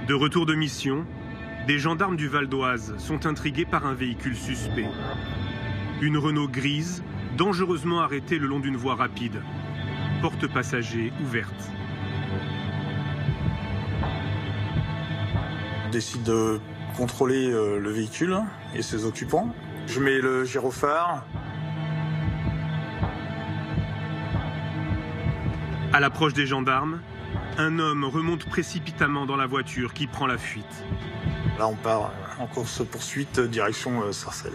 De retour de mission, des gendarmes du Val d'Oise sont intrigués par un véhicule suspect. Une Renault grise, dangereusement arrêtée le long d'une voie rapide. Porte passager ouverte. On décide de contrôler le véhicule et ses occupants. Je mets le gyrophare. À l'approche des gendarmes, un homme remonte précipitamment dans la voiture qui prend la fuite. Là, on part en course-poursuite direction Sarcelles.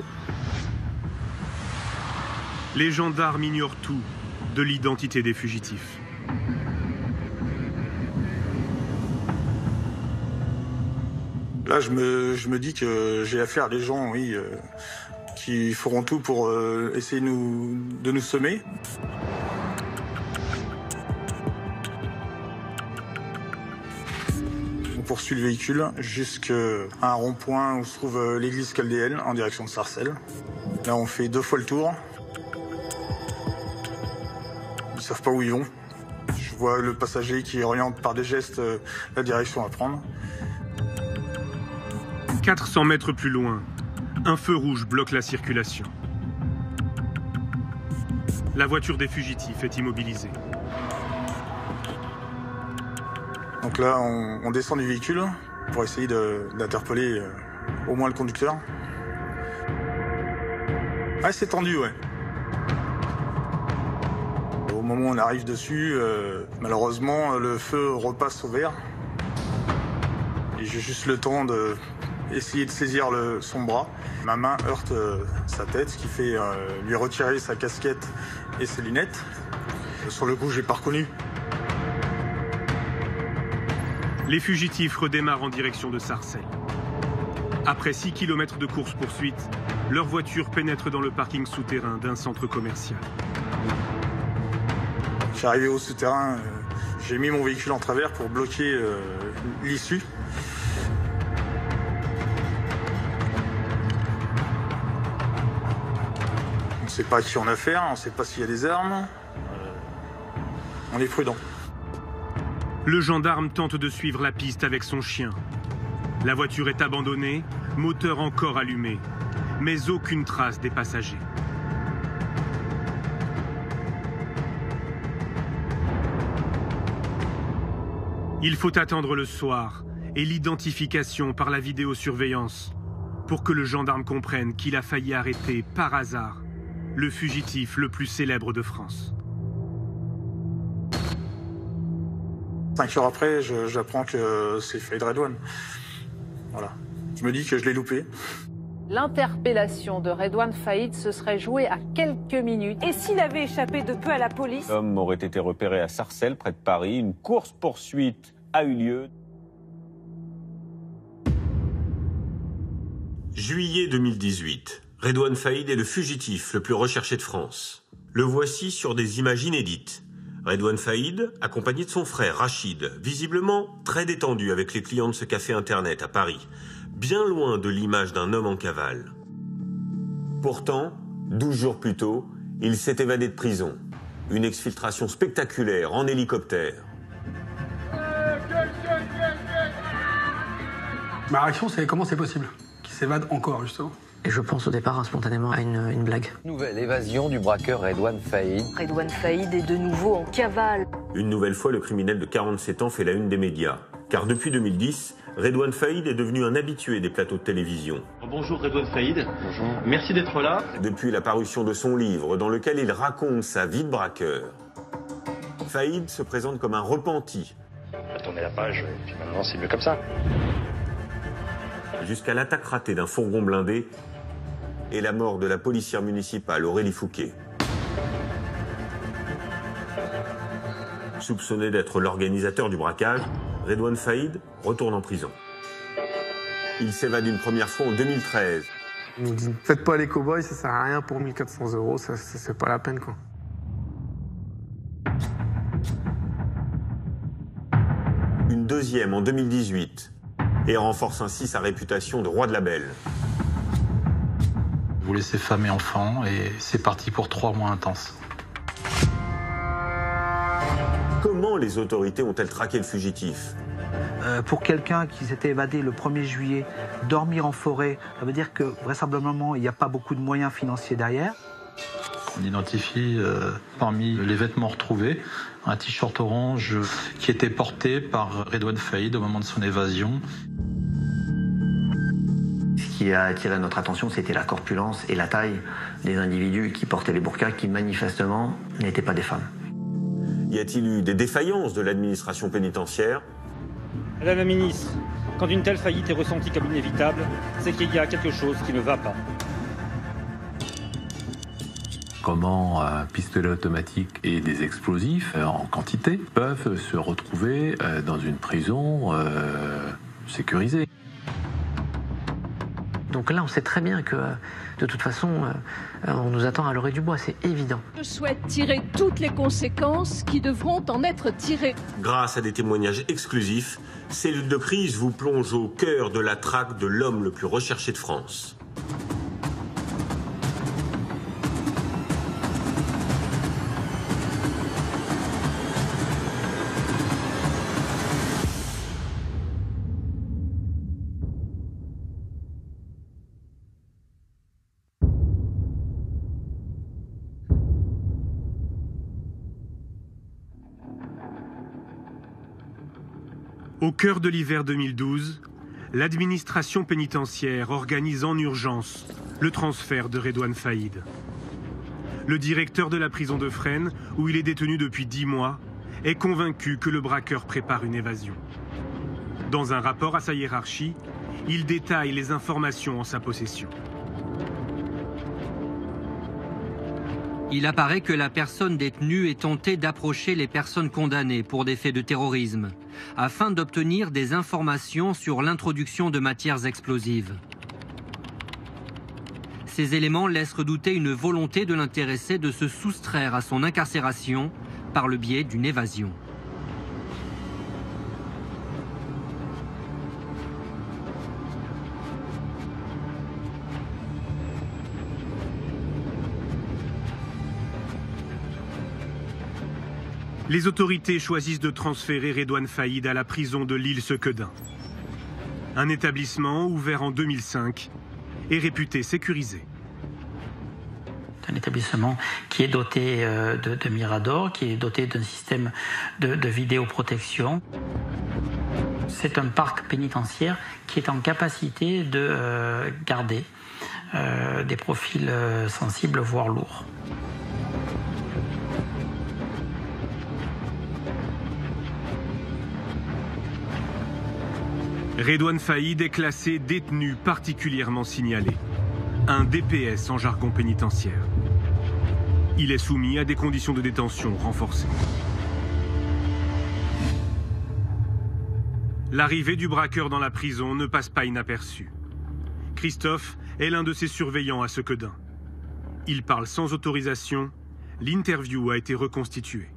Les gendarmes ignorent tout de l'identité des fugitifs. Là, je me dis que j'ai affaire à des gens, oui, qui feront tout pour essayer de nous semer. On poursuit le véhicule jusqu'à un rond-point où se trouve l'église chaldéenne en direction de Sarcelles. Là, on fait 2 fois le tour. Ils savent pas où ils vont. Je vois le passager qui oriente par des gestes la direction à prendre. 400 mètres plus loin, un feu rouge bloque la circulation. La voiture des fugitifs est immobilisée. Donc là, on descend du véhicule pour essayer d'interpeller au moins le conducteur. Ah, c'est tendu, ouais. Au moment où on arrive dessus, malheureusement, le feu repasse au vert. Et j'ai juste le temps d'essayer de saisir son bras. Ma main heurte sa tête, ce qui fait lui retirer sa casquette et ses lunettes. Sur le coup, j'ai pas reconnu. Les fugitifs redémarrent en direction de Sarcelles. Après 6 km de course-poursuite, leur voiture pénètre dans le parking souterrain d'un centre commercial. Je suis arrivé au souterrain, j'ai mis mon véhicule en travers pour bloquer l'issue. On ne sait pas à qui on a affaire, on ne sait pas s'il y a des armes. On est prudent. Le gendarme tente de suivre la piste avec son chien. La voiture est abandonnée, moteur encore allumé, mais aucune trace des passagers. Il faut attendre le soir et l'identification par la vidéosurveillance pour que le gendarme comprenne qu'il a failli arrêter par hasard le fugitif le plus célèbre de France. 5 heures après, j'apprends que c'est Faïd Redouane. Voilà. Je me dis que je l'ai loupé. L'interpellation de Redouane Faïd se serait jouée à quelques minutes. Et s'il avait échappé de peu à la police? L'homme aurait été repéré à Sarcelles, près de Paris. Une course-poursuite a eu lieu. Juillet 2018. Redouane Faïd est le fugitif le plus recherché de France. Le voici sur des images inédites. Redouane Faïd, accompagné de son frère Rachid, visiblement très détendu avec les clients de ce café internet à Paris, bien loin de l'image d'un homme en cavale. Pourtant, 12 jours plus tôt, il s'est évadé de prison. Une exfiltration spectaculaire en hélicoptère. Ma réaction, c'est comment c'est possible qu'il s'évade encore, justement. Et je pense au départ spontanément à une blague. Nouvelle évasion du braqueur Redouane Faïd. Redouane Faïd est de nouveau en cavale. Une nouvelle fois, le criminel de 47 ans fait la une des médias. Car depuis 2010, Redouane Faïd est devenu un habitué des plateaux de télévision. Bonjour Redouane Faïd. Bonjour. Merci d'être là. Depuis la parution de son livre, dans lequel il raconte sa vie de braqueur, Faïd se présente comme un repenti. On va tourner la page, et puis maintenant c'est mieux comme ça. Jusqu'à l'attaque ratée d'un fourgon blindé et la mort de la policière municipale Aurélie Fouquet. Soupçonné d'être l'organisateur du braquage, Redouane Faïd retourne en prison. Il s'évade une première fois en 2013. Il nous dit, faites pas les cow-boys, ça sert à rien pour 1400 €, ça c'est pas la peine, quoi. Une deuxième en 2018 et renforce ainsi sa réputation de roi de la belle. Vous laissez femme et enfants et c'est parti pour 3 mois intenses. Comment les autorités ont-elles traqué le fugitif? Pour quelqu'un qui s'était évadé le 1er juillet, dormir en forêt, ça veut dire que vraisemblablement il n'y a pas beaucoup de moyens financiers derrière. On identifie parmi les vêtements retrouvés un t-shirt orange qui était porté par Redouane Faïd au moment de son évasion. Ce qui a attiré notre attention, c'était la corpulence et la taille des individus qui portaient les burqas, qui manifestement n'étaient pas des femmes. Y a-t-il eu des défaillances de l'administration pénitentiaire? Madame la ministre, quand une telle faillite est ressentie comme inévitable, c'est qu'il y a quelque chose qui ne va pas. Comment un pistolet automatique et des explosifs en quantité peuvent se retrouver dans une prison sécurisée. Donc là, on sait très bien que, de toute façon, on nous attend à l'orée du bois, c'est évident. Je souhaite tirer toutes les conséquences qui devront en être tirées. Grâce à des témoignages exclusifs, Cellule de crise vous plonge au cœur de la traque de l'homme le plus recherché de France. Au cœur de l'hiver 2012, l'administration pénitentiaire organise en urgence le transfert de Redouane Faïd. Le directeur de la prison de Fresnes, où il est détenu depuis 10 mois, est convaincu que le braqueur prépare une évasion. Dans un rapport à sa hiérarchie, il détaille les informations en sa possession. Il apparaît que la personne détenue ait tenté d'approcher les personnes condamnées pour des faits de terrorisme, afin d'obtenir des informations sur l'introduction de matières explosives. Ces éléments laissent redouter une volonté de l'intéressé de se soustraire à son incarcération par le biais d'une évasion. Les autorités choisissent de transférer Redouane Faïd à la prison de l'Île-Sequedin. Un établissement ouvert en 2005 et réputé sécurisé. C'est un établissement qui est doté de miradors, qui est doté d'un système de vidéoprotection. C'est un parc pénitentiaire qui est en capacité de garder des profils sensibles, voire lourds. Redouane Faïd est classé détenu particulièrement signalé, un DPS en jargon pénitentiaire. Il est soumis à des conditions de détention renforcées. L'arrivée du braqueur dans la prison ne passe pas inaperçue. Christophe est l'un de ses surveillants à Sequedin. Il parle sans autorisation, l'interview a été reconstituée.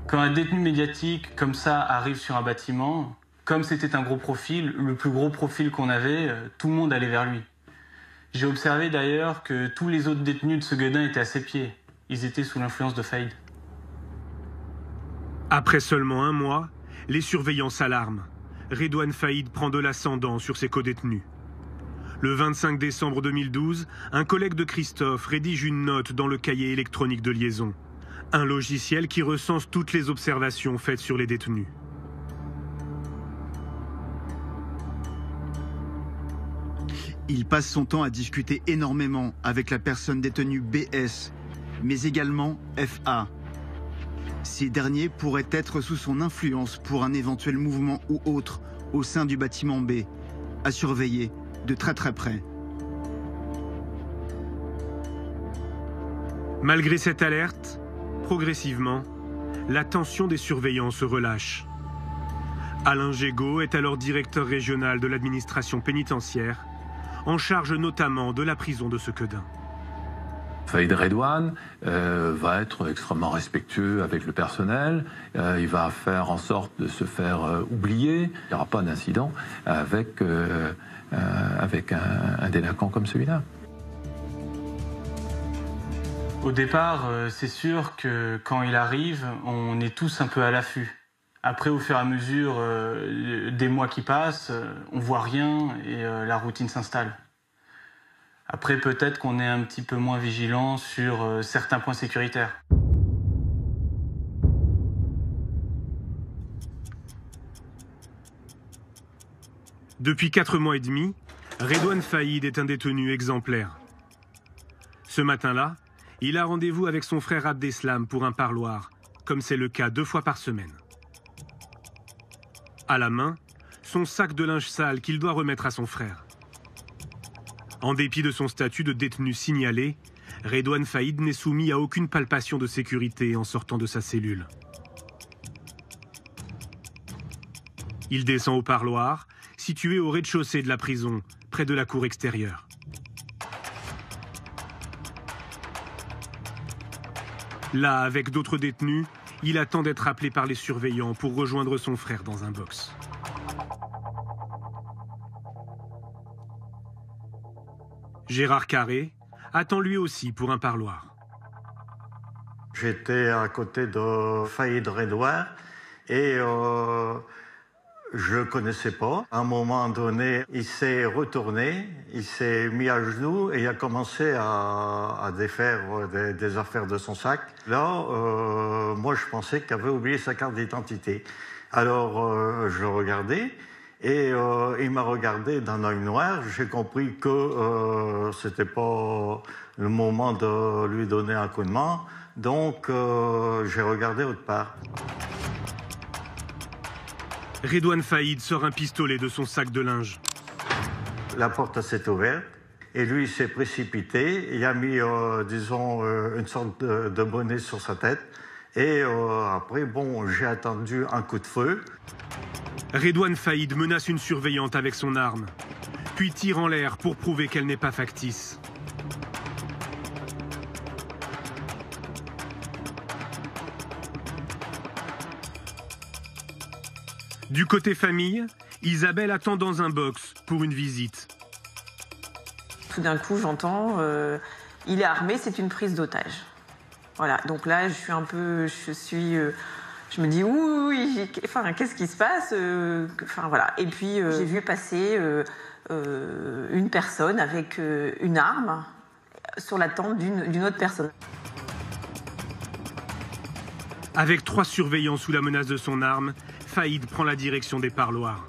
Quand un détenu médiatique comme ça arrive sur un bâtiment, comme c'était un gros profil, le plus gros profil qu'on avait, tout le monde allait vers lui. J'ai observé d'ailleurs que tous les autres détenus de Sequedin étaient à ses pieds. Ils étaient sous l'influence de Faïd. Après seulement 1 mois, les surveillants s'alarment. Redouane Faïd prend de l'ascendant sur ses codétenus. Le 25 décembre 2012, un collègue de Christophe rédige une note dans le cahier électronique de liaison. Un logiciel qui recense toutes les observations faites sur les détenus. Il passe son temps à discuter énormément avec la personne détenue BS, mais également FA. Ces derniers pourraient être sous son influence pour un éventuel mouvement ou autre au sein du bâtiment B, à surveiller de très près. Malgré cette alerte, progressivement, la tension des surveillants se relâche. Alain Gégaud est alors directeur régional de l'administration pénitentiaire, en charge notamment de la prison de Sequedin. Faïd Redouane va être extrêmement respectueux avec le personnel, il va faire en sorte de se faire oublier, il n'y aura pas d'incident avec un délinquant comme celui-là. Au départ, c'est sûr que quand il arrive, on est tous un peu à l'affût. Après, au fur et à mesure des mois qui passent, on voit rien et la routine s'installe. Après, peut-être qu'on est un petit peu moins vigilant sur certains points sécuritaires. Depuis 4 mois et demi, Redouane Faïd est un détenu exemplaire. Ce matin-là, il a rendez-vous avec son frère Abdeslam pour un parloir, comme c'est le cas 2 fois par semaine. À la main, son sac de linge sale qu'il doit remettre à son frère. En dépit de son statut de détenu signalé, Redouane Faïd n'est soumis à aucune palpation de sécurité en sortant de sa cellule. Il descend au parloir, situé au rez-de-chaussée de la prison, près de la cour extérieure. Là, avec d'autres détenus, il attend d'être appelé par les surveillants pour rejoindre son frère dans un box. Gérard Carré attend lui aussi pour un parloir. J'étais à côté de Faïd Redouane et je ne connaissais pas. À un moment donné, il s'est retourné, il s'est mis à genoux et il a commencé à défaire des affaires de son sac. Là, moi, je pensais qu'il avait oublié sa carte d'identité. Alors, je regardais et il m'a regardé d'un œil noir. J'ai compris que c'était pas le moment de lui donner un coup de main. Donc, j'ai regardé autre part. Redouane Faïd sort un pistolet de son sac de linge. La porte s'est ouverte et lui il s'est précipité. Il a mis, disons, une sorte de bonnet sur sa tête. Et après, bon, j'ai attendu un coup de feu. Redouane Faïd menace une surveillante avec son arme, puis tire en l'air pour prouver qu'elle n'est pas factice. Du côté famille, Isabelle attend dans un box pour une visite. Tout d'un coup, j'entends il est armé, c'est une prise d'otage. Voilà, donc là, je me dis oui, enfin, qu'est-ce qui se passe enfin, voilà. Et puis, j'ai vu passer une personne avec une arme sur la tente d'une autre personne. Avec 3 surveillants sous la menace de son arme, Faïd prend la direction des parloirs.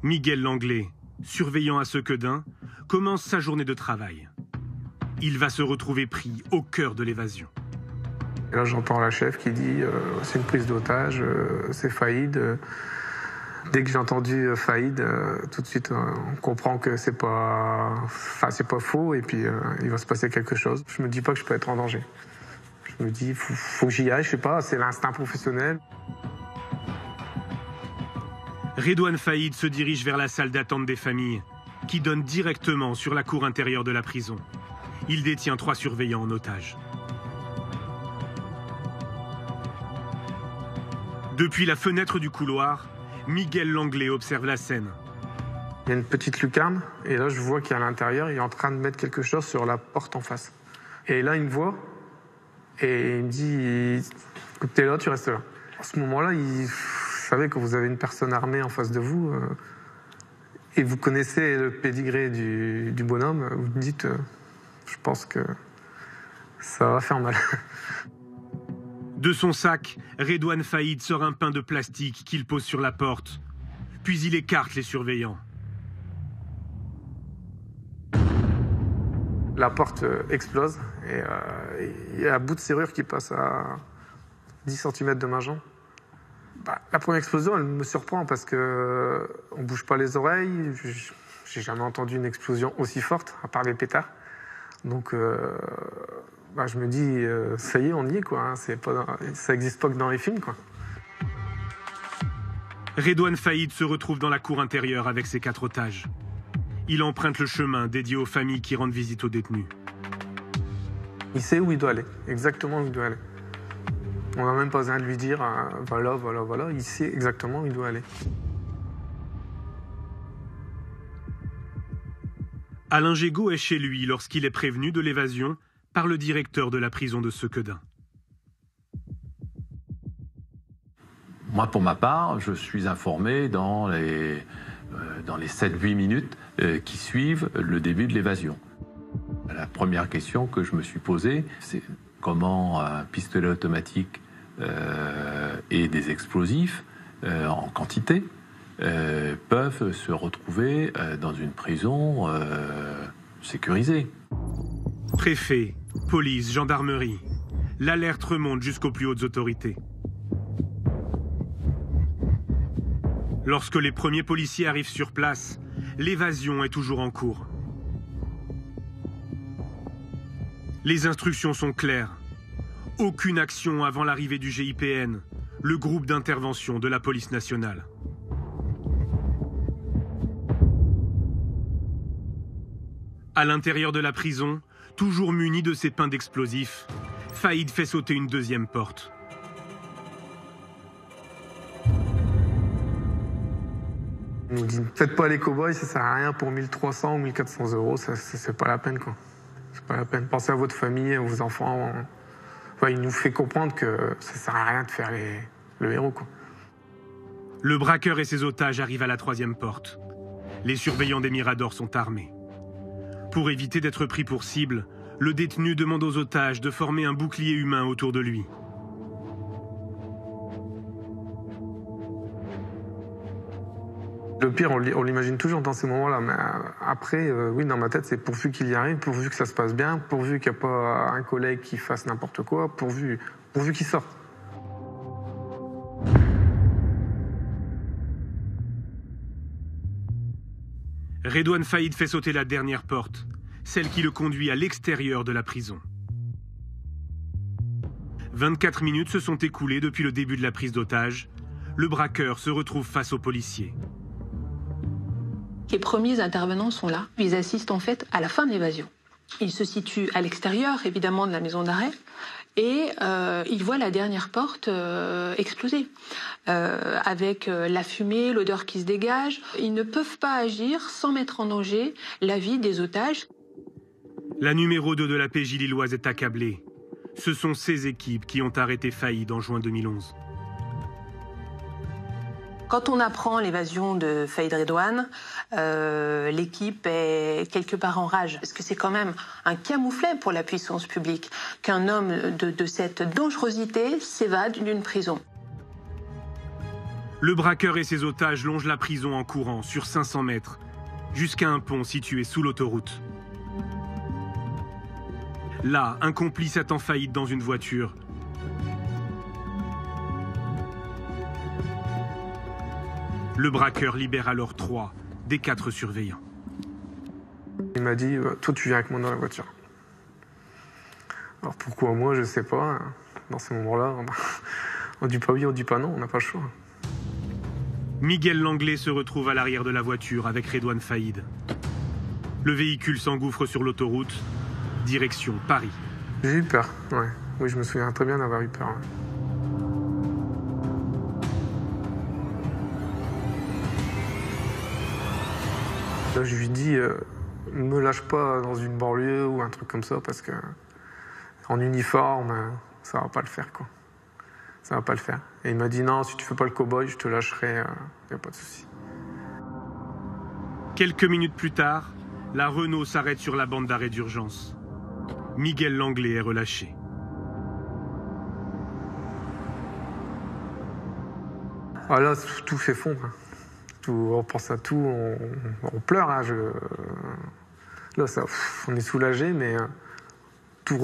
Miguel Langlais, surveillant à Sequedin, commence sa journée de travail. Il va se retrouver pris au cœur de l'évasion. Et là, j'entends la chef qui dit c'est une prise d'otage, c'est Faïd. Dès que j'ai entendu Faïd, tout de suite, on comprend que c'est pas faux et puis il va se passer quelque chose. Je me dis pas que je peux être en danger. Je me dis, faut que j'y aille, je sais pas, c'est l'instinct professionnel. Redouane Faïd se dirige vers la salle d'attente des familles, qui donne directement sur la cour intérieure de la prison. Il détient 3 surveillants en otage. Depuis la fenêtre du couloir, Miguel Langlais observe la scène. Il y a une petite lucarne, et là je vois qu'à l'intérieur, il est en train de mettre quelque chose sur la porte en face. Et là, il me voit, et il me dit, écoute, t'es là, tu restes là. À ce moment-là, vous savez que vous avez une personne armée en face de vous, et vous connaissez le pédigré du bonhomme, vous me dites, je pense que ça va faire mal. De son sac, Redouane Faïd sort un pain de plastique qu'il pose sur la porte, puis il écarte les surveillants. La porte explose et il y a un bout de serrure qui passe à 10 cm de ma jambe. La première explosion, elle me surprend parce que on bouge pas les oreilles. J'ai jamais entendu une explosion aussi forte, à part les pétards. Donc, je me dis, ça y est, on y est, quoi. Ça n'existe pas que dans les films, quoi. Redouane Faïd se retrouve dans la cour intérieure avec ses 4 otages. Il emprunte le chemin dédié aux familles qui rendent visite aux détenus. Il sait où il doit aller, exactement où il doit aller. On n'a même pas besoin de lui dire voilà, voilà, voilà. Il sait exactement où il doit aller. Alain Gégaud est chez lui lorsqu'il est prévenu de l'évasion par le directeur de la prison de Sequedin. Moi, pour ma part, je suis informé dans les 7-8 minutes qui suivent le début de l'évasion. La première question que je me suis posée, c'est comment un pistolet automatique et des explosifs en quantité peuvent se retrouver dans une prison sécurisée. Préfet, police, gendarmerie, l'alerte remonte jusqu'aux plus hautes autorités. Lorsque les premiers policiers arrivent sur place, l'évasion est toujours en cours. Les instructions sont claires. Aucune action avant l'arrivée du GIPN, le groupe d'intervention de la police nationale. À l'intérieur de la prison, toujours muni de ses pains d'explosifs, Faïd fait sauter une deuxième porte. Il nous dit, faites pas les cow-boys, ça sert à rien pour 1300 ou 1400 euros, c'est pas la peine, quoi. C'est pas la peine. Pensez à votre famille, à vos enfants. Enfin, il nous fait comprendre que ça sert à rien de faire le héros, quoi. Le braqueur et ses otages arrivent à la troisième porte. Les surveillants des Miradors sont armés. Pour éviter d'être pris pour cible, le détenu demande aux otages de former un bouclier humain autour de lui. Le pire, on l'imagine toujours dans ces moments-là, mais après, oui, dans ma tête, c'est pourvu qu'il y arrive, pourvu que ça se passe bien, pourvu qu'il n'y a pas un collègue qui fasse n'importe quoi, pourvu qu'il sorte. Redouane Faïd fait sauter la dernière porte, celle qui le conduit à l'extérieur de la prison. 24 minutes se sont écoulées depuis le début de la prise d'otage. Le braqueur se retrouve face aux policiers. Les premiers intervenants sont là. Ils assistent en fait à la fin de l'évasion. Ils se situent à l'extérieur, évidemment, de la maison d'arrêt, et ils voient la dernière porte exploser. Avec la fumée, l'odeur qui se dégage, ils ne peuvent pas agir sans mettre en danger la vie des otages. La numéro 2 de la PJ lilloise est accablée. Ce sont ces équipes qui ont arrêté Faïd en juin 2011. Quand on apprend l'évasion de Faïd Redouane, l'équipe est quelque part en rage. Parce que c'est quand même un camouflet pour la puissance publique qu'un homme de cette dangerosité s'évade d'une prison. Le braqueur et ses otages longent la prison en courant sur 500 mètres, jusqu'à un pont situé sous l'autoroute. Là, un complice attend Faïd dans une voiture. Le braqueur libère alors 3 des 4 surveillants. Il m'a dit, toi tu viens avec moi dans la voiture. Alors pourquoi moi, je sais pas. Dans ces moments-là, on dit pas oui, on dit pas non, on n'a pas le choix. Miguel Langlais se retrouve à l'arrière de la voiture avec Redouane Faïd. Le véhicule s'engouffre sur l'autoroute, direction Paris. J'ai eu peur, ouais. Oui, je me souviens très bien d'avoir eu peur. Ouais. Là, je lui dis, me lâche pas dans une banlieue ou un truc comme ça, parce que en uniforme, ça va pas le faire, quoi. Ça va pas le faire. Et il m'a dit, non, si tu fais pas le cow-boy, je te lâcherai, y a pas de souci. Quelques minutes plus tard, la Renault s'arrête sur la bande d'arrêt d'urgence. Miguel Langlais est relâché. Ah là, tout s'effondre. On pense à tout, on pleure. Hein, là, on est soulagé, mais tout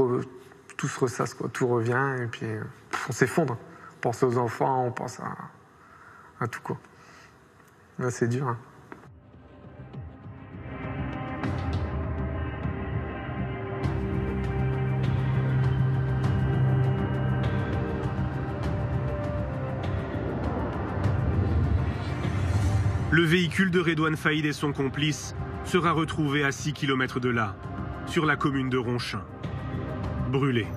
se ressasse, quoi. Tout revient, et puis on s'effondre. On pense aux enfants, on pense à tout, quoi. Là, c'est dur. Hein. Le véhicule de Redouane Faïd et son complice sera retrouvé à 6 km de là, sur la commune de Ronchin. Brûlé.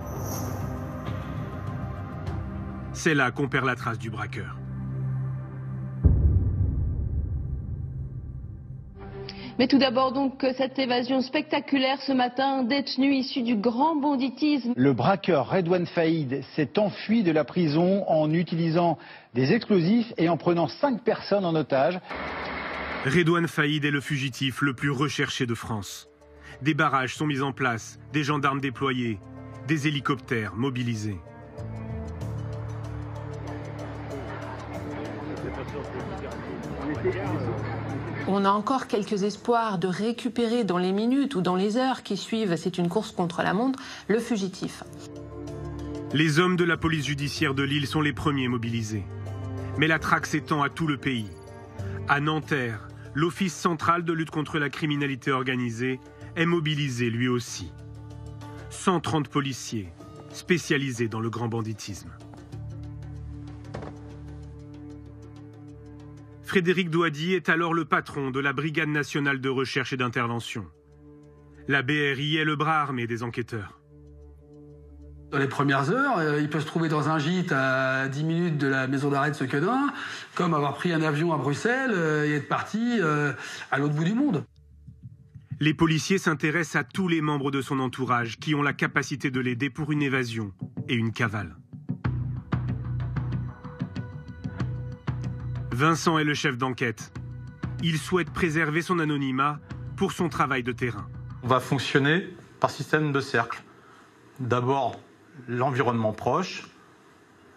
C'est là qu'on perd la trace du braqueur. Mais tout d'abord donc cette évasion spectaculaire ce matin, un détenu issu du grand banditisme. Le braqueur Redouane Faïd s'est enfui de la prison en utilisant des explosifs et en prenant 5 personnes en otage. Redouane Faïd est le fugitif le plus recherché de France. Des barrages sont mis en place, des gendarmes déployés, des hélicoptères mobilisés. On a encore quelques espoirs de récupérer dans les minutes ou dans les heures qui suivent, c'est une course contre la montre, le fugitif. Les hommes de la police judiciaire de Lille sont les premiers mobilisés. Mais la traque s'étend à tout le pays. À Nanterre, l'Office central de lutte contre la criminalité organisée est mobilisé lui aussi. 130 policiers spécialisés dans le grand banditisme. Frédéric Douady est alors le patron de la Brigade nationale de recherche et d'intervention. La BRI est le bras armé des enquêteurs. Dans les premières heures, il peut se trouver dans un gîte à 10 minutes de la maison d'arrêt de Sequedin, comme avoir pris un avion à Bruxelles et être parti à l'autre bout du monde. Les policiers s'intéressent à tous les membres de son entourage qui ont la capacité de l'aider pour une évasion et une cavale. Vincent est le chef d'enquête. Il souhaite préserver son anonymat pour son travail de terrain. On va fonctionner par système de cercle. D'abord, l'environnement proche,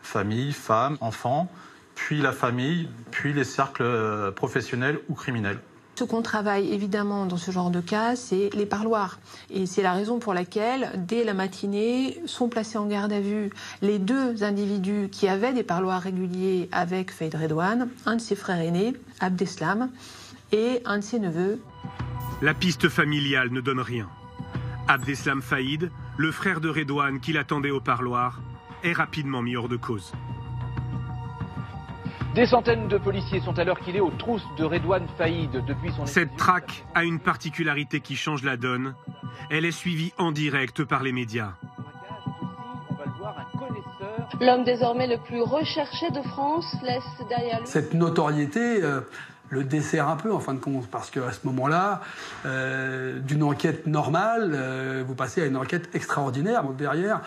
famille, femme, enfant, puis la famille, puis les cercles professionnels ou criminels. Ce qu'on travaille évidemment dans ce genre de cas, c'est les parloirs. Et c'est la raison pour laquelle, dès la matinée, sont placés en garde à vue les 2 individus qui avaient des parloirs réguliers avec Faïd Redouane, un de ses frères aînés, Abdeslam, et un de ses neveux. La piste familiale ne donne rien. Abdeslam Faïd, le frère de Redouane qui l'attendait au parloir, est rapidement mis hors de cause. Des centaines de policiers sont à l'heure qu'il est aux trousses de Redouane Faïd depuis son... Cette traque a une particularité qui change la donne. Elle est suivie en direct par les médias. L'homme désormais le plus recherché de France laisse derrière lui... Cette notoriété le dessert un peu en fin de compte, parce qu'à ce moment-là, d'une enquête normale, vous passez à une enquête extraordinaire. Donc derrière,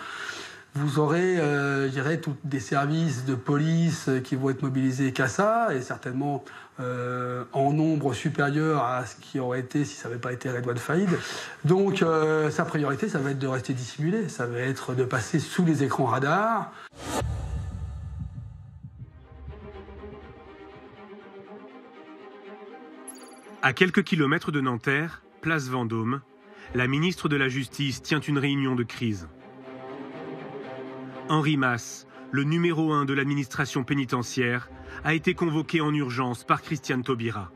vous aurez, je dirais, tous des services de police qui vont être mobilisés qu'à ça, et certainement en nombre supérieur à ce qui aurait été si ça n'avait pas été Redouane Faïd. Donc sa priorité, ça va être de rester dissimulé, ça va être de passer sous les écrans radars. À quelques kilomètres de Nanterre, place Vendôme, la ministre de la Justice tient une réunion de crise. Henri Masse, le numéro 1 de l'administration pénitentiaire, a été convoqué en urgence par Christiane Taubira.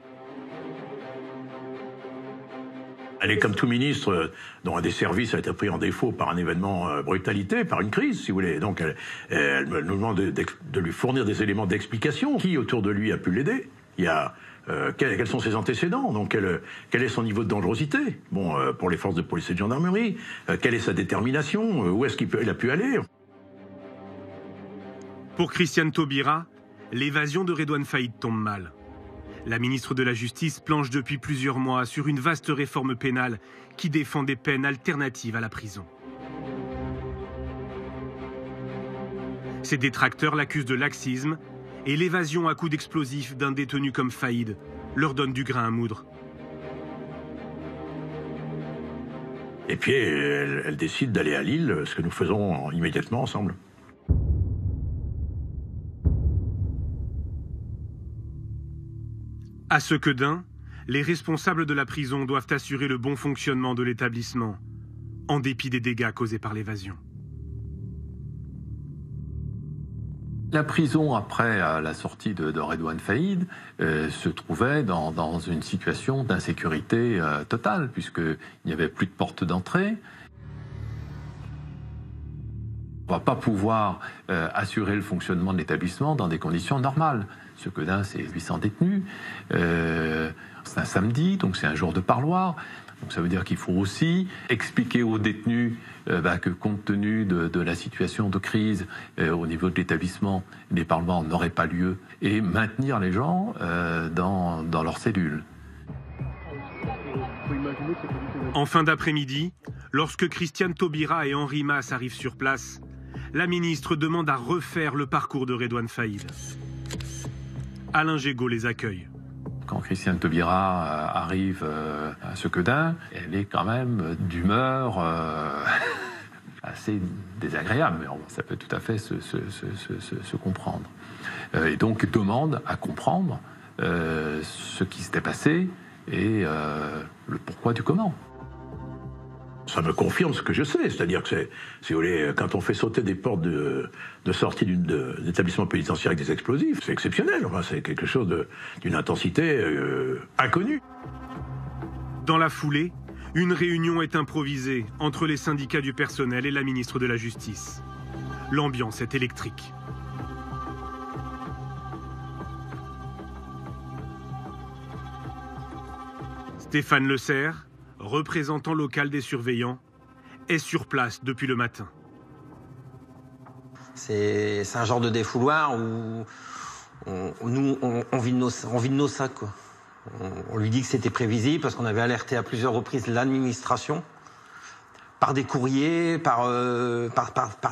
Elle est comme tout ministre dont un des services a été pris en défaut par un événement brutalité, par une crise, si vous voulez. Donc elle nous demande de lui fournir des éléments d'explication. Qui autour de lui a pu l'aider? Il y a quels sont ses antécédents? Donc quel est son niveau de dangerosité? Bon, pour les forces de police et de gendarmerie, quelle est sa détermination? Où est-ce qu'il a pu aller? Pour Christiane Taubira, l'évasion de Redouane Faïd tombe mal. La ministre de la Justice planche depuis plusieurs mois sur une vaste réforme pénale qui défend des peines alternatives à la prison. Ses détracteurs l'accusent de laxisme et l'évasion à coups d'explosifs d'un détenu comme Faïd leur donne du grain à moudre. Et puis elle décide d'aller à Lille, ce que nous faisons immédiatement ensemble. À Sequedin, les responsables de la prison doivent assurer le bon fonctionnement de l'établissement, en dépit des dégâts causés par l'évasion. La prison, après la sortie de Redouane Faïd, se trouvait dans une situation d'insécurité totale, puisqu'il n'y avait plus de porte d'entrée. On ne va pas pouvoir assurer le fonctionnement de l'établissement dans des conditions normales. Sequedin, c'est 800 détenus. C'est un samedi, donc c'est un jour de parloir. Donc ça veut dire qu'il faut aussi expliquer aux détenus que compte tenu de la situation de crise au niveau de l'établissement, les parlements n'auraient pas lieu, et maintenir les gens dans leurs cellules. En fin d'après-midi, lorsque Christiane Taubira et Henri Mas arrivent sur place, la ministre demande à refaire le parcours de Redouane Faïd. Alain Gégaud les accueille. Quand Christiane Taubira arrive à Sequedin, elle est quand même d'humeur assez désagréable, mais ça peut tout à fait se comprendre. Et donc demande à comprendre ce qui s'était passé et le pourquoi du comment. Ça me confirme ce que je sais, c'est-à-dire que si vous voulez, quand on fait sauter des portes de sortie d'établissement pénitentiaire avec des explosifs, c'est exceptionnel, enfin, c'est quelque chose d'une intensité inconnue. Dans la foulée, une réunion est improvisée entre les syndicats du personnel et la ministre de la Justice. L'ambiance est électrique. Stéphane Le Serre, représentant local des surveillants, est sur place depuis le matin. C'est un genre de défouloir où on vide nos sacs, quoi. On lui dit que c'était prévisible parce qu'on avait alerté à plusieurs reprises l'administration par des courriers, par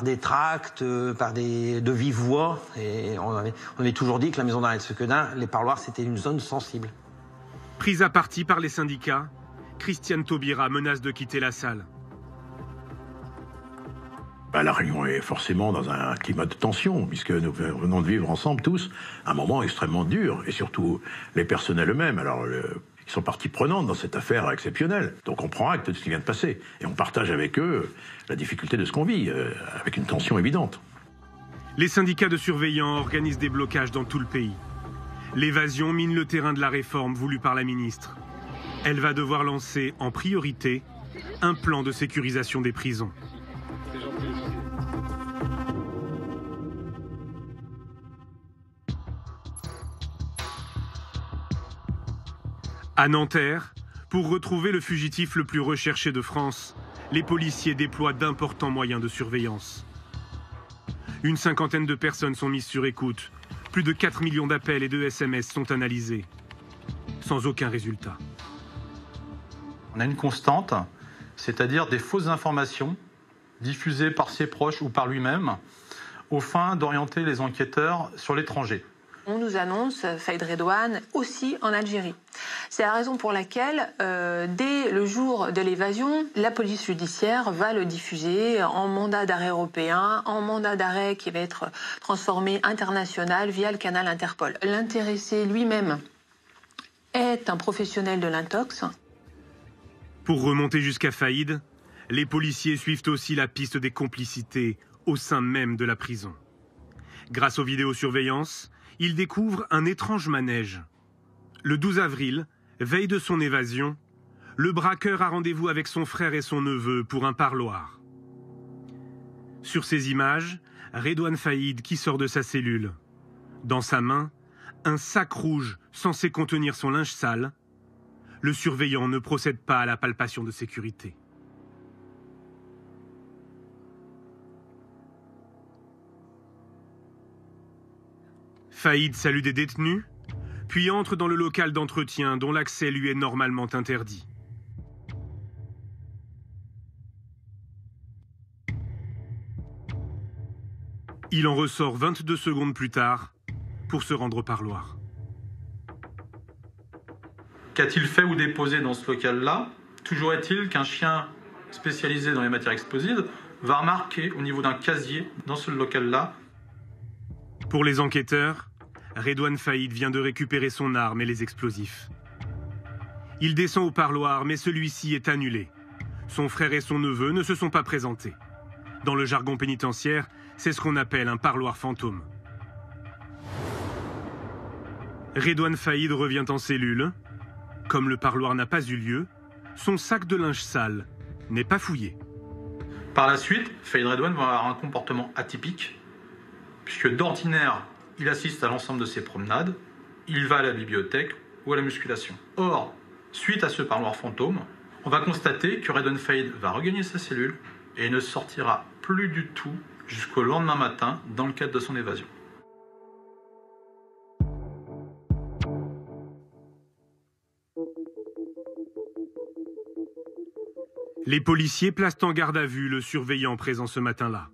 des tracts, de vive voix. Et on avait toujours dit que la maison d'arrêt de Sequedin, les parloirs, c'était une zone sensible. Prise à partie par les syndicats, Christiane Taubira menace de quitter la salle. La réunion est forcément dans un climat de tension, puisque nous venons de vivre ensemble tous un moment extrêmement dur, et surtout les personnels eux-mêmes. Alors, ils sont partie prenante dans cette affaire exceptionnelle. Donc on prend acte de ce qui vient de passer, et on partage avec eux la difficulté de ce qu'on vit, avec une tension évidente. Les syndicats de surveillants organisent des blocages dans tout le pays. L'évasion mine le terrain de la réforme voulue par la ministre. Elle va devoir lancer en priorité un plan de sécurisation des prisons. À Nanterre, pour retrouver le fugitif le plus recherché de France, les policiers déploient d'importants moyens de surveillance. Une cinquantaine de personnes sont mises sur écoute. Plus de 4 millions d'appels et de SMS sont analysés, sans aucun résultat. On a une constante, c'est-à-dire des fausses informations diffusées par ses proches ou par lui-même, aux fins d'orienter les enquêteurs sur l'étranger. On nous annonce Faïd Redouane aussi en Algérie. C'est la raison pour laquelle, dès le jour de l'évasion, la police judiciaire va le diffuser en mandat d'arrêt européen, en mandat d'arrêt qui va être transformé international via le canal Interpol. L'intéressé lui-même est un professionnel de l'intox. Pour remonter jusqu'à Faïd, les policiers suivent aussi la piste des complicités au sein même de la prison. Grâce aux vidéosurveillances, ils découvrent un étrange manège. Le 12 avril, veille de son évasion, le braqueur a rendez-vous avec son frère et son neveu pour un parloir. Sur ces images, Redouane Faïd qui sort de sa cellule. Dans sa main, un sac rouge censé contenir son linge sale. Le surveillant ne procède pas à la palpation de sécurité. Faïd salue des détenus, puis entre dans le local d'entretien dont l'accès lui est normalement interdit. Il en ressort 22 secondes plus tard pour se rendre au parloir. Qu'a-t-il fait ou déposé dans ce local-là? Toujours est-il qu'un chien spécialisé dans les matières explosives va remarquer au niveau d'un casier dans ce local-là. Pour les enquêteurs, Redouane Faïd vient de récupérer son arme et les explosifs. Il descend au parloir, mais celui-ci est annulé. Son frère et son neveu ne se sont pas présentés. Dans le jargon pénitentiaire, c'est ce qu'on appelle un parloir fantôme. Redouane Faïd revient en cellule. Comme le parloir n'a pas eu lieu, son sac de linge sale n'est pas fouillé. Par la suite, Faïd Redouane va avoir un comportement atypique, puisque d'ordinaire, il assiste à l'ensemble de ses promenades, il va à la bibliothèque ou à la musculation. Or, suite à ce parloir fantôme, on va constater que Redouane Faïd va regagner sa cellule et ne sortira plus du tout jusqu'au lendemain matin dans le cadre de son évasion. Les policiers placent en garde à vue le surveillant présent ce matin-là.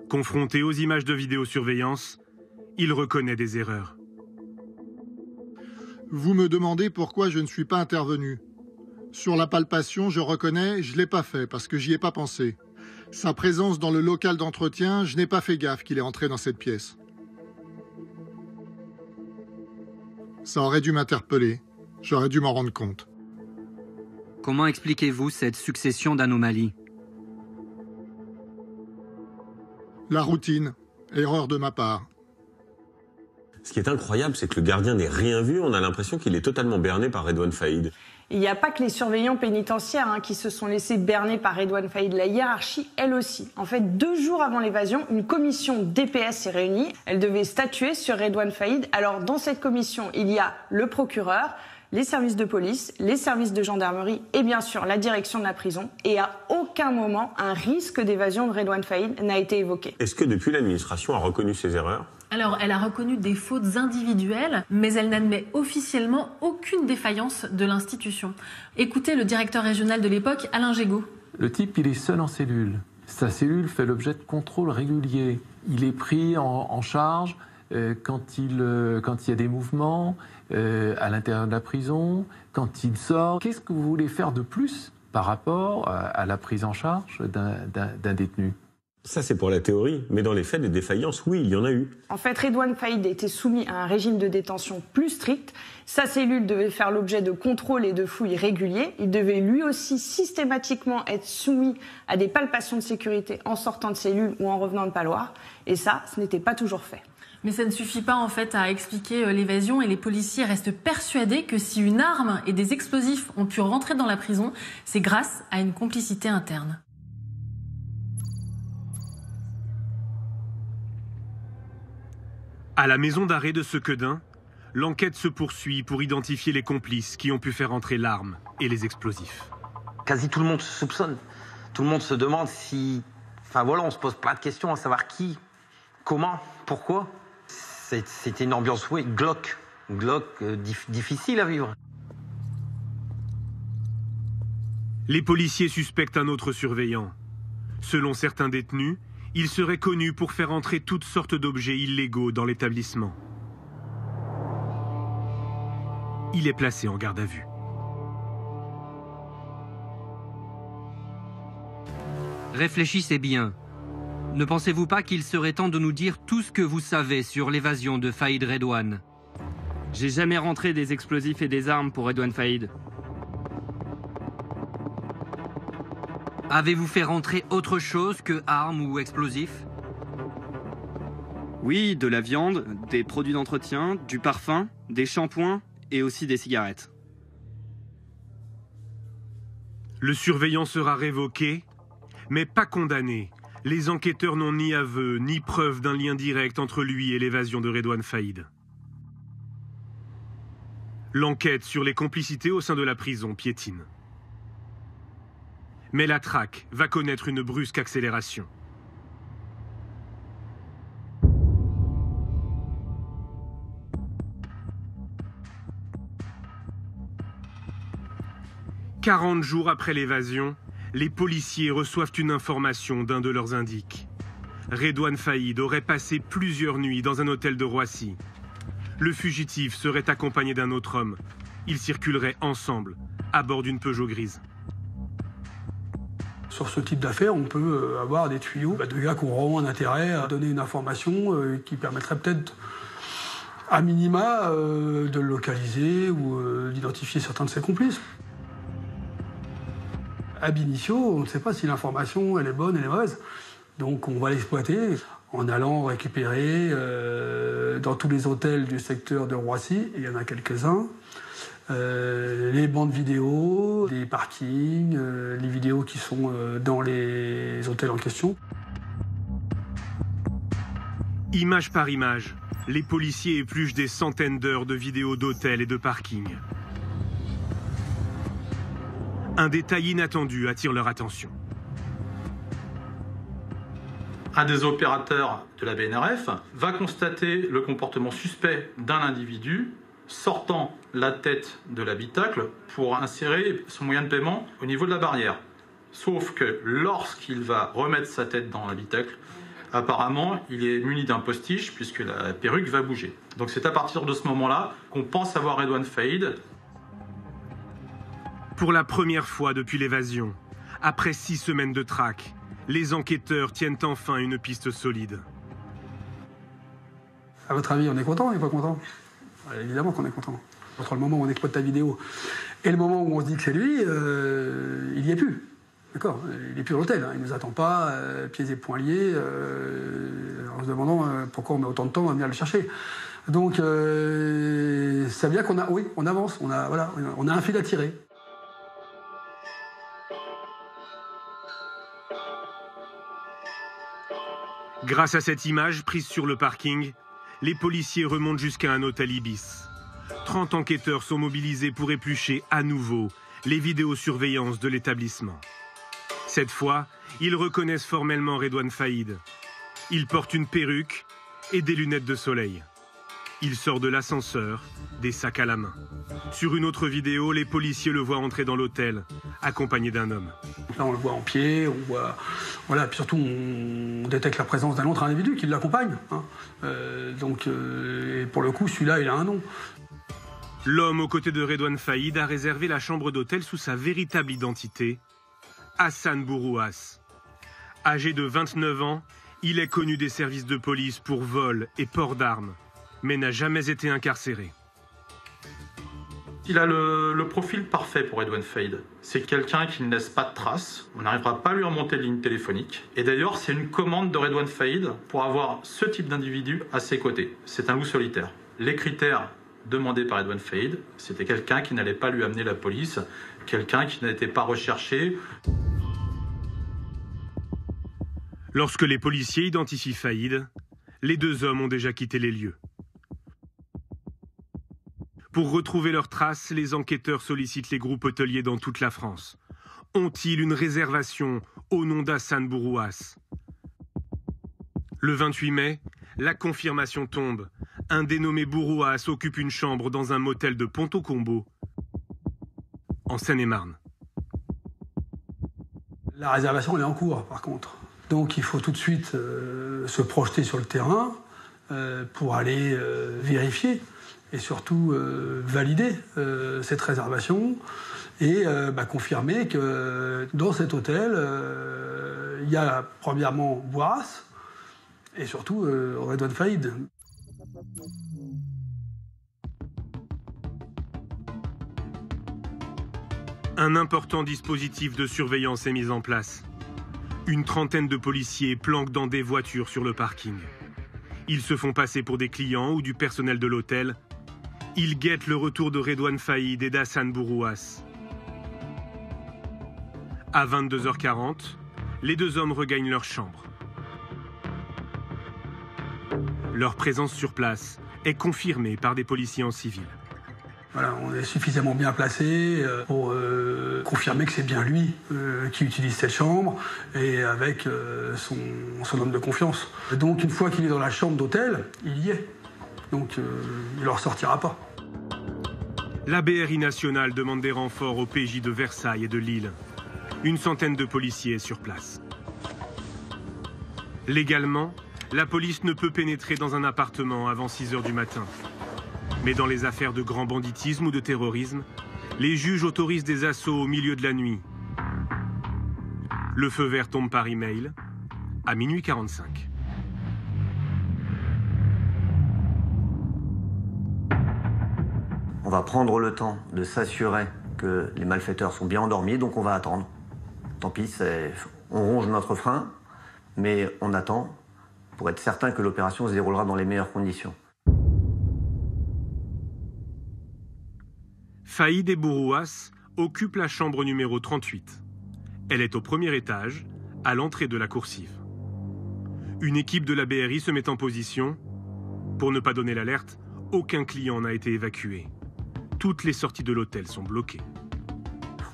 Confronté aux images de vidéosurveillance, il reconnaît des erreurs. Vous me demandez pourquoi je ne suis pas intervenu. Sur la palpation, je reconnais, je ne l'ai pas fait parce que j'y ai pas pensé. Sa présence dans le local d'entretien, je n'ai pas fait gaffe qu'il est entré dans cette pièce. Ça aurait dû m'interpeller. J'aurais dû m'en rendre compte. Comment expliquez-vous cette succession d'anomalies? La routine. Erreur de ma part. Ce qui est incroyable, c'est que le gardien n'ait rien vu. On a l'impression qu'il est totalement berné par Redouane Faïd. Il n'y a pas que les surveillants pénitentiaires qui se sont laissés berner par Redouane Faïd. La hiérarchie, elle aussi. En fait, 2 jours avant l'évasion, une commission DPS s'est réunie. Elle devait statuer sur Redouane Faïd. Alors, dans cette commission, il y a le procureur, les services de police, les services de gendarmerie et bien sûr la direction de la prison. Et à aucun moment, un risque d'évasion de Redouane Faïd n'a été évoqué. Est-ce que depuis l'administration a reconnu ses erreurs ? Alors, elle a reconnu des fautes individuelles, mais elle n'admet officiellement aucune défaillance de l'institution. Écoutez le directeur régional de l'époque, Alain Gégaud. Le type, il est seul en cellule. Sa cellule fait l'objet de contrôles réguliers. Il est pris en charge quand il y a des mouvements à l'intérieur de la prison, quand il sort. Qu'est-ce que vous voulez faire de plus par rapport à la prise en charge d'un détenu ? Ça, c'est pour la théorie, mais dans les faits, des défaillances, oui, il y en a eu. En fait, Redouane Faïd était soumis à un régime de détention plus strict. Sa cellule devait faire l'objet de contrôles et de fouilles réguliers. Il devait lui aussi systématiquement être soumis à des palpations de sécurité en sortant de cellule ou en revenant de Paloire. Et ça, ce n'était pas toujours fait. Mais ça ne suffit pas en fait à expliquer l'évasion et les policiers restent persuadés que si une arme et des explosifs ont pu rentrer dans la prison, c'est grâce à une complicité interne. À la maison d'arrêt de Sequedin, l'enquête se poursuit pour identifier les complices qui ont pu faire entrer l'arme et les explosifs. Quasi tout le monde se soupçonne. Tout le monde se demande si... Enfin voilà, on se pose plein de questions à savoir qui, comment, pourquoi. C'était une ambiance, oui, glauque, difficile à vivre. Les policiers suspectent un autre surveillant. Selon certains détenus, il serait connu pour faire entrer toutes sortes d'objets illégaux dans l'établissement. Il est placé en garde à vue. Réfléchissez bien. Ne pensez-vous pas qu'il serait temps de nous dire tout ce que vous savez sur l'évasion de Faïd Redouane? J'ai jamais rentré des explosifs et des armes pour Redouane Faïd. Avez-vous fait rentrer autre chose que armes ou explosifs? Oui, de la viande, des produits d'entretien, du parfum, des shampoings et aussi des cigarettes. Le surveillant sera révoqué, mais pas condamné. Les enquêteurs n'ont ni aveu, ni preuve d'un lien direct entre lui et l'évasion de Redouane Faïd. L'enquête sur les complicités au sein de la prison piétine. Mais la traque va connaître une brusque accélération. « 40 jours après l'évasion, les policiers reçoivent une information d'un de leurs indiques. Redouane Faïd aurait passé plusieurs nuits dans un hôtel de Roissy. Le fugitif serait accompagné d'un autre homme. Ils circuleraient ensemble, à bord d'une Peugeot grise. Sur ce type d'affaires, on peut avoir des tuyaux de gars qui ont vraiment un intérêt à donner une information qui permettrait peut-être, à minima, de le localiser ou d'identifier certains de ses complices. Ab initio, on ne sait pas si l'information elle est bonne, elle est mauvaise. Donc on va l'exploiter en allant récupérer dans tous les hôtels du secteur de Roissy, il y en a quelques-uns, les bandes vidéo, les parkings, les vidéos qui sont dans les hôtels en question. Image par image, les policiers épluchent des centaines d'heures de vidéos d'hôtels et de parkings. Un détail inattendu attire leur attention. Un des opérateurs de la BNRF va constater le comportement suspect d'un individu sortant la tête de l'habitacle pour insérer son moyen de paiement au niveau de la barrière. Sauf que lorsqu'il va remettre sa tête dans l'habitacle, apparemment, il est muni d'un postiche puisque la perruque va bouger. Donc c'est à partir de ce moment-là qu'on pense avoir Redouane Faïd. Pour la première fois depuis l'évasion, après 6 semaines de traque, les enquêteurs tiennent enfin une piste solide. À votre avis, on est content ou on n'est pas content? Évidemment qu'on est content. Entre le moment où on exploite ta vidéo et le moment où on se dit que c'est lui, il n'y est plus. D'accord, il n'est plus à l'hôtel, hein. Il ne nous attend pas, pieds et poings liés, en se demandant pourquoi on met autant de temps à venir le chercher. Donc, ça veut dire qu'on a, oui, on avance, on a un fil à tirer. Grâce à cette image prise sur le parking, les policiers remontent jusqu'à un hôtel Ibis. 30 enquêteurs sont mobilisés pour éplucher à nouveau les vidéosurveillances de l'établissement. Cette fois, ils reconnaissent formellement Redouane Faïd. Il porte une perruque et des lunettes de soleil. Il sort de l'ascenseur, des sacs à la main. Sur une autre vidéo, les policiers le voient entrer dans l'hôtel, accompagné d'un homme. Là, on le voit en pied, on voit... Voilà, puis surtout, on détecte la présence d'un autre individu qui l'accompagne. Hein. Et pour le coup, celui-là, il a un nom. L'homme aux côtés de Redouane Faïd a réservé la chambre d'hôtel sous sa véritable identité, Hassan Bourouas. Âgé de 29 ans, il est connu des services de police pour vol et port d'armes, mais n'a jamais été incarcéré. Il a le profil parfait pour Redouane Faïd. C'est quelqu'un qui ne laisse pas de traces. On n'arrivera pas à lui remonter de ligne téléphonique. Et d'ailleurs, c'est une commande de Redouane Faïd pour avoir ce type d'individu à ses côtés. C'est un loup solitaire. Les critères demandés par Redouane Faïd, c'était quelqu'un qui n'allait pas lui amener la police, quelqu'un qui n'était pas recherché. Lorsque les policiers identifient Faïd, les 2 hommes ont déjà quitté les lieux. Pour retrouver leurs traces, les enquêteurs sollicitent les groupes hôteliers dans toute la France. Ont-ils une réservation au nom d'Hassan Bourouas? Le 28 mai, la confirmation tombe. Un dénommé Bourouas occupe une chambre dans un motel de Ponto-Combo, en Seine-et-Marne. La réservation, elle est en cours, par contre. Donc il faut tout de suite se projeter sur le terrain pour aller vérifier et surtout valider cette réservation et confirmer que dans cet hôtel, il y a premièrement Bourouas et surtout Redouane Faïd. Un important dispositif de surveillance est mis en place. Une trentaine de policiers planquent dans des voitures sur le parking. Ils se font passer pour des clients ou du personnel de l'hôtel. Ils guettent le retour de Redouane Faïd et d'Hassan Bourouas. À 22h40, les 2 hommes regagnent leur chambre. Leur présence sur place est confirmée par des policiers en civil. Voilà, on est suffisamment bien placé pour confirmer que c'est bien lui qui utilise cette chambre et avec son homme de confiance. Donc une fois qu'il est dans la chambre d'hôtel, il y est. Donc il ne en ressortira pas. La BRI nationale demande des renforts au PJ de Versailles et de Lille. Une centaine de policiers est sur place. Légalement, la police ne peut pénétrer dans un appartement avant 6h du matin. Mais dans les affaires de grand banditisme ou de terrorisme, les juges autorisent des assauts au milieu de la nuit. Le feu vert tombe par email à 00h45. On va prendre le temps de s'assurer que les malfaiteurs sont bien endormis, donc on va attendre. Tant pis, on ronge notre frein, mais on attend pour être certain que l'opération se déroulera dans les meilleures conditions. Faïd et Bourouas occupent la chambre numéro 38. Elle est au premier étage, à l'entrée de la coursive. Une équipe de la BRI se met en position. Pour ne pas donner l'alerte, aucun client n'a été évacué. Toutes les sorties de l'hôtel sont bloquées.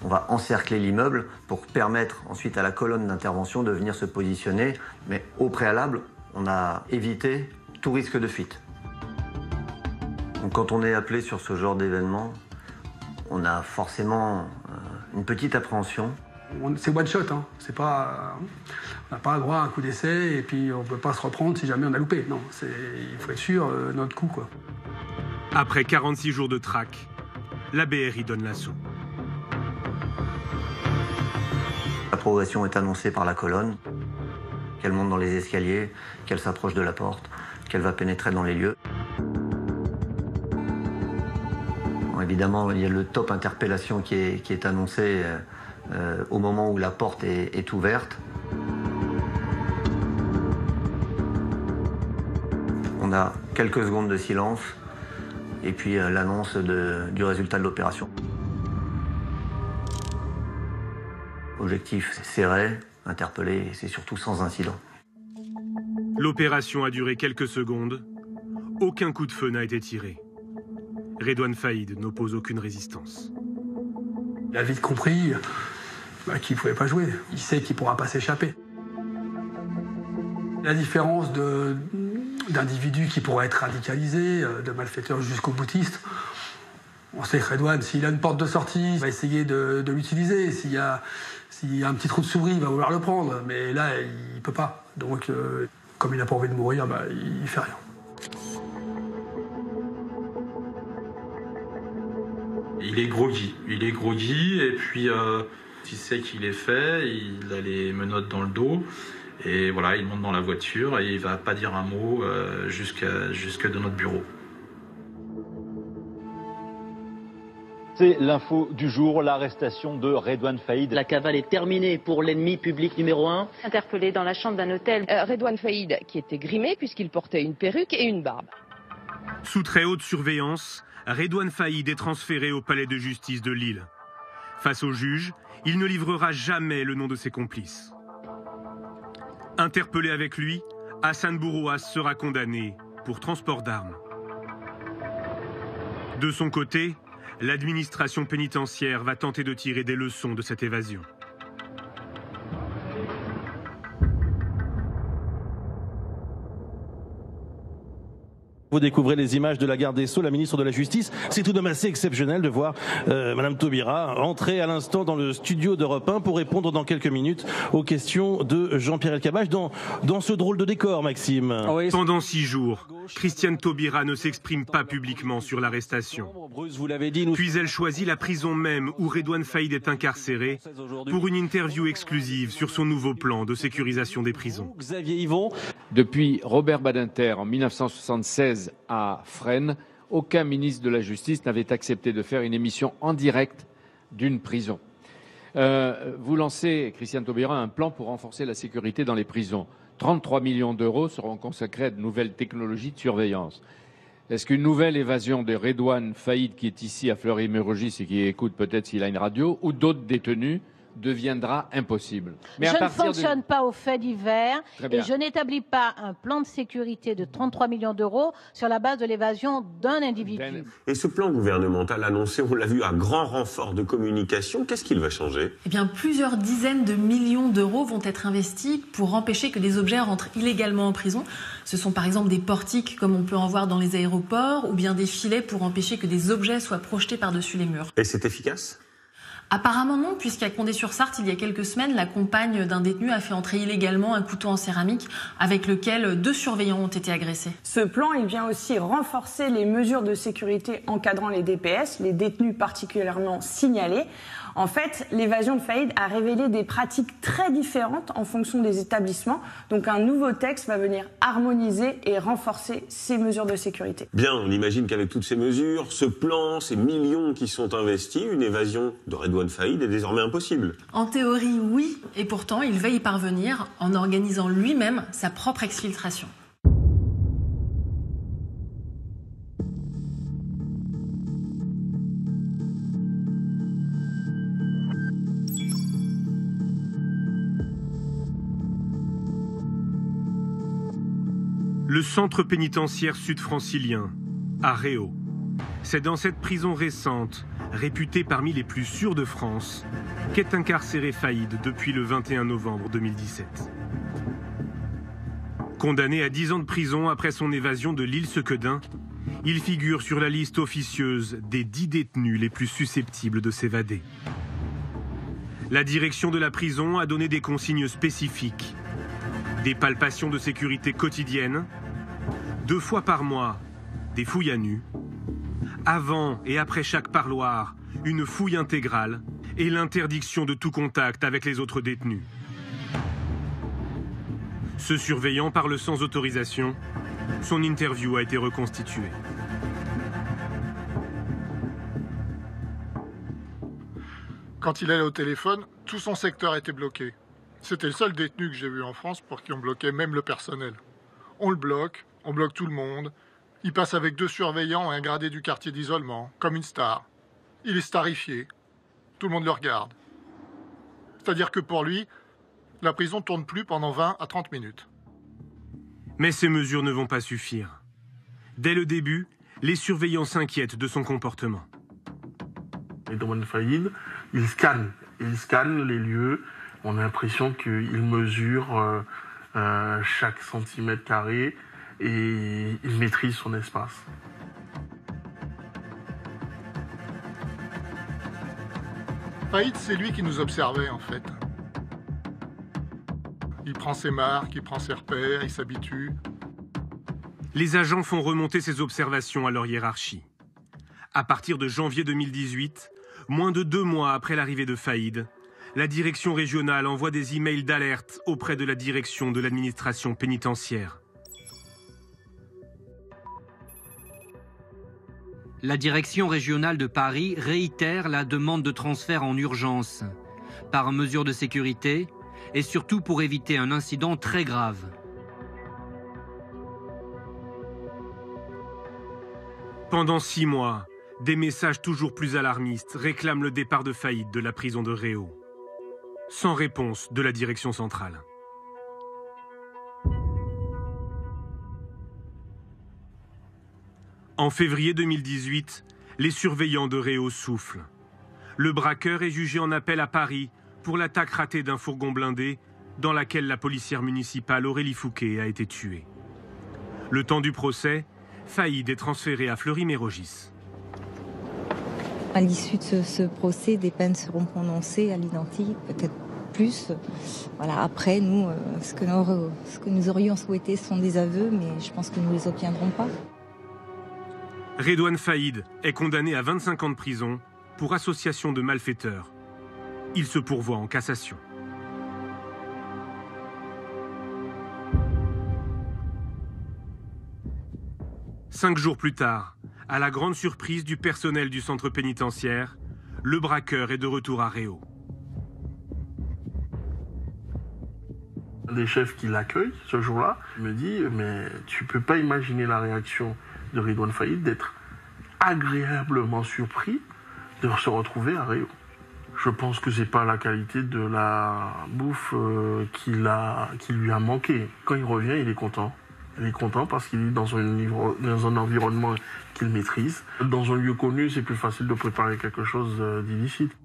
On va encercler l'immeuble pour permettre ensuite à la colonne d'intervention de venir se positionner. Mais au préalable, on a évité tout risque de fuite. Donc quand on est appelé sur ce genre d'événement, on a forcément une petite appréhension. C'est one shot, hein. C'est pas, on n'a pas le droit à un coup d'essai et puis on ne peut pas se reprendre si jamais on a loupé. Non, il faut être sûr notre coup, quoi. Après 46 jours de traque, la BRI donne l'assaut. La progression est annoncée par la colonne, qu'elle monte dans les escaliers, qu'elle s'approche de la porte, qu'elle va pénétrer dans les lieux. Bon, évidemment, il y a le top interpellation qui est annoncé au moment où la porte est ouverte. On a quelques secondes de silence et puis l'annonce du résultat de l'opération. Objectif serré, interpellé, et c'est surtout sans incident. L'opération a duré quelques secondes. Aucun coup de feu n'a été tiré. Redouane Faïd n'oppose aucune résistance. Il a vite compris qu'il ne pouvait pas jouer. Il sait qu'il ne pourra pas s'échapper. La différence d'individus qui pourraient être radicalisés, de malfaiteurs jusqu'aux boutistes, on sait que Redouane, s'il a une porte de sortie, il va essayer de l'utiliser. S'il y a un petit trou de souris, il va vouloir le prendre. Mais là, il ne peut pas. Donc, comme il n'a pas envie de mourir, il ne fait rien. Il est groggy et puis il sait qu'il est fait, il a les menottes dans le dos et voilà, il monte dans la voiture et il va pas dire un mot jusque de notre bureau. C'est l'info du jour, l'arrestation de Redouane Faïd. La cavale est terminée pour l'ennemi public numéro 1. Interpellé dans la chambre d'un hôtel, Redouane Faïd qui était grimé puisqu'il portait une perruque et une barbe. Sous très haute surveillance, Redouane Faïd est transféré au palais de justice de Lille. Face au juge, il ne livrera jamais le nom de ses complices. Interpellé avec lui, Hassan Bourouas sera condamné pour transport d'armes. De son côté, l'administration pénitentiaire va tenter de tirer des leçons de cette évasion. Vous découvrez les images de la garde des Sceaux, la ministre de la Justice. C'est tout de même assez exceptionnel de voir Madame Taubira entrer à l'instant dans le studio d'Europe 1 pour répondre dans quelques minutes aux questions de Jean-Pierre Elkabbach dans ce drôle de décor, Maxime. Oui. Pendant 6 jours, Christiane Taubira ne s'exprime pas publiquement sur l'arrestation. Puis elle choisit la prison même où Redouane Faïd est incarcéré pour une interview exclusive sur son nouveau plan de sécurisation des prisons. Xavier Yvon. Depuis Robert Badinter en 1976 à Fresnes, aucun ministre de la Justice n'avait accepté de faire une émission en direct d'une prison. Vous lancez, Christiane Taubira, un plan pour renforcer la sécurité dans les prisons. 33 millions d'euros seront consacrés à de nouvelles technologies de surveillance. Est-ce qu'une nouvelle évasion de Redouane Faïd, qui est ici à Fleury-Mérogis et qui écoute peut-être s'il a une radio, ou d'autres détenus, deviendra impossible? Je ne fonctionne pas aux faits divers et je n'établis pas un plan de sécurité de 33 millions d'euros sur la base de l'évasion d'un individu. Et ce plan gouvernemental annoncé, on l'a vu, à grand renfort de communication, qu'est-ce qu'il va changer? Eh bien, plusieurs dizaines de millions d'euros vont être investis pour empêcher que des objets rentrent illégalement en prison. Ce sont par exemple des portiques, comme on peut en voir dans les aéroports, ou bien des filets pour empêcher que des objets soient projetés par-dessus les murs. Et c'est efficace? Apparemment non, puisqu'à Condé-sur-Sarthe, il y a quelques semaines, la compagne d'un détenu a fait entrer illégalement un couteau en céramique avec lequel 2 surveillants ont été agressés. Ce plan, il vient aussi renforcer les mesures de sécurité encadrant les DPS, les détenus particulièrement signalés. En fait, l'évasion de Faïd a révélé des pratiques très différentes en fonction des établissements. Donc un nouveau texte va venir harmoniser et renforcer ces mesures de sécurité. Bien, on imagine qu'avec toutes ces mesures, ce plan, ces millions qui sont investis, une évasion de Redouane Faïd est désormais impossible. En théorie, oui, et pourtant, il va y parvenir en organisant lui-même sa propre exfiltration. Le centre pénitentiaire sud-francilien, à Réau. C'est dans cette prison récente, réputée parmi les plus sûres de France, qu'est incarcéré Faïd depuis le 21 novembre 2017. Condamné à 10 ans de prison après son évasion de l'île Sequedin, Il figure sur la liste officieuse des 10 détenus les plus susceptibles de s'évader. La direction de la prison a donné des consignes spécifiques. Des palpations de sécurité quotidiennes, 2 fois par mois, des fouilles à nu, avant et après chaque parloir, une fouille intégrale et l'interdiction de tout contact avec les autres détenus. Ce surveillant parle sans autorisation. Son interview a été reconstituée. Quand il allait au téléphone, tout son secteur était bloqué. C'était le seul détenu que j'ai vu en France pour qui on bloquait même le personnel. On le bloque, on bloque tout le monde. Il passe avec 2 surveillants et un gradé du quartier d'isolement, comme une star. Il est starifié. Tout le monde le regarde. C'est-à-dire que pour lui, la prison ne tourne plus pendant 20 à 30 minutes. Mais ces mesures ne vont pas suffire. Dès le début, les surveillants s'inquiètent de son comportement. Redouane Faïd, il scanne les lieux. On a l'impression qu'il mesure chaque centimètre carré et il maîtrise son espace. Faïd, c'est lui qui nous observait en fait. Il prend ses marques, il prend ses repères, il s'habitue. Les agents font remonter ces observations à leur hiérarchie. À partir de janvier 2018, moins de 2 mois après l'arrivée de Faïd, la direction régionale envoie des emails d'alerte auprès de la direction de l'administration pénitentiaire. La direction régionale de Paris réitère la demande de transfert en urgence, par mesure de sécurité et surtout pour éviter un incident très grave. Pendant 6 mois, des messages toujours plus alarmistes réclament le départ de Faïd de la prison de Réau. Sans réponse de la direction centrale. En février 2018, les surveillants de Réau soufflent. Le braqueur est jugé en appel à Paris pour l'attaque ratée d'un fourgon blindé dans laquelle la policière municipale Aurélie Fouquet a été tuée. Le temps du procès, Faïd est transféré à Fleury-Mérogis. À l'issue de ce procès, des peines seront prononcées à l'identique, peut-être plus. Voilà, après, nous, ce que nous aurions souhaité, ce sont des aveux, mais je pense que nous ne les obtiendrons pas. Redouane Faïd est condamné à 25 ans de prison pour association de malfaiteurs. Il se pourvoit en cassation. Cinq jours plus tard, à la grande surprise du personnel du centre pénitentiaire, le braqueur est de retour à Réau. Un des chefs qui l'accueille ce jour-là me dit « Mais tu peux pas imaginer la réaction de Redouane Faïd d'être agréablement surpris de se retrouver à Réau. Je pense que c'est pas la qualité de la bouffe qui lui a manqué. Quand il revient, il est content. Il est content parce qu'il est dans un environnement qu'il maîtrise. Dans un lieu connu, c'est plus facile de préparer quelque chose d'illicite.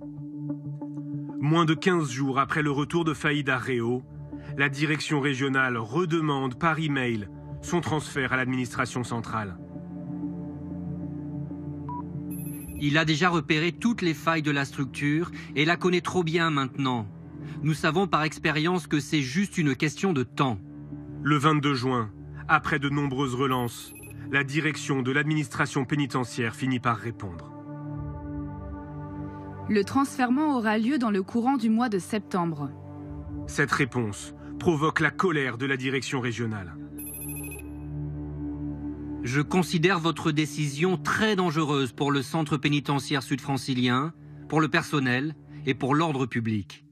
Moins de 15 jours après le retour de Faïd à Réau, la direction régionale redemande par email son transfert à l'administration centrale. Il a déjà repéré toutes les failles de la structure et la connaît trop bien maintenant. Nous savons par expérience que c'est juste une question de temps. Le 22 juin, après de nombreuses relances, la direction de l'administration pénitentiaire finit par répondre. Le transfèrement aura lieu dans le courant du mois de septembre. Cette réponse provoque la colère de la direction régionale. Je considère votre décision très dangereuse pour le centre pénitentiaire sud-francilien, pour le personnel et pour l'ordre public.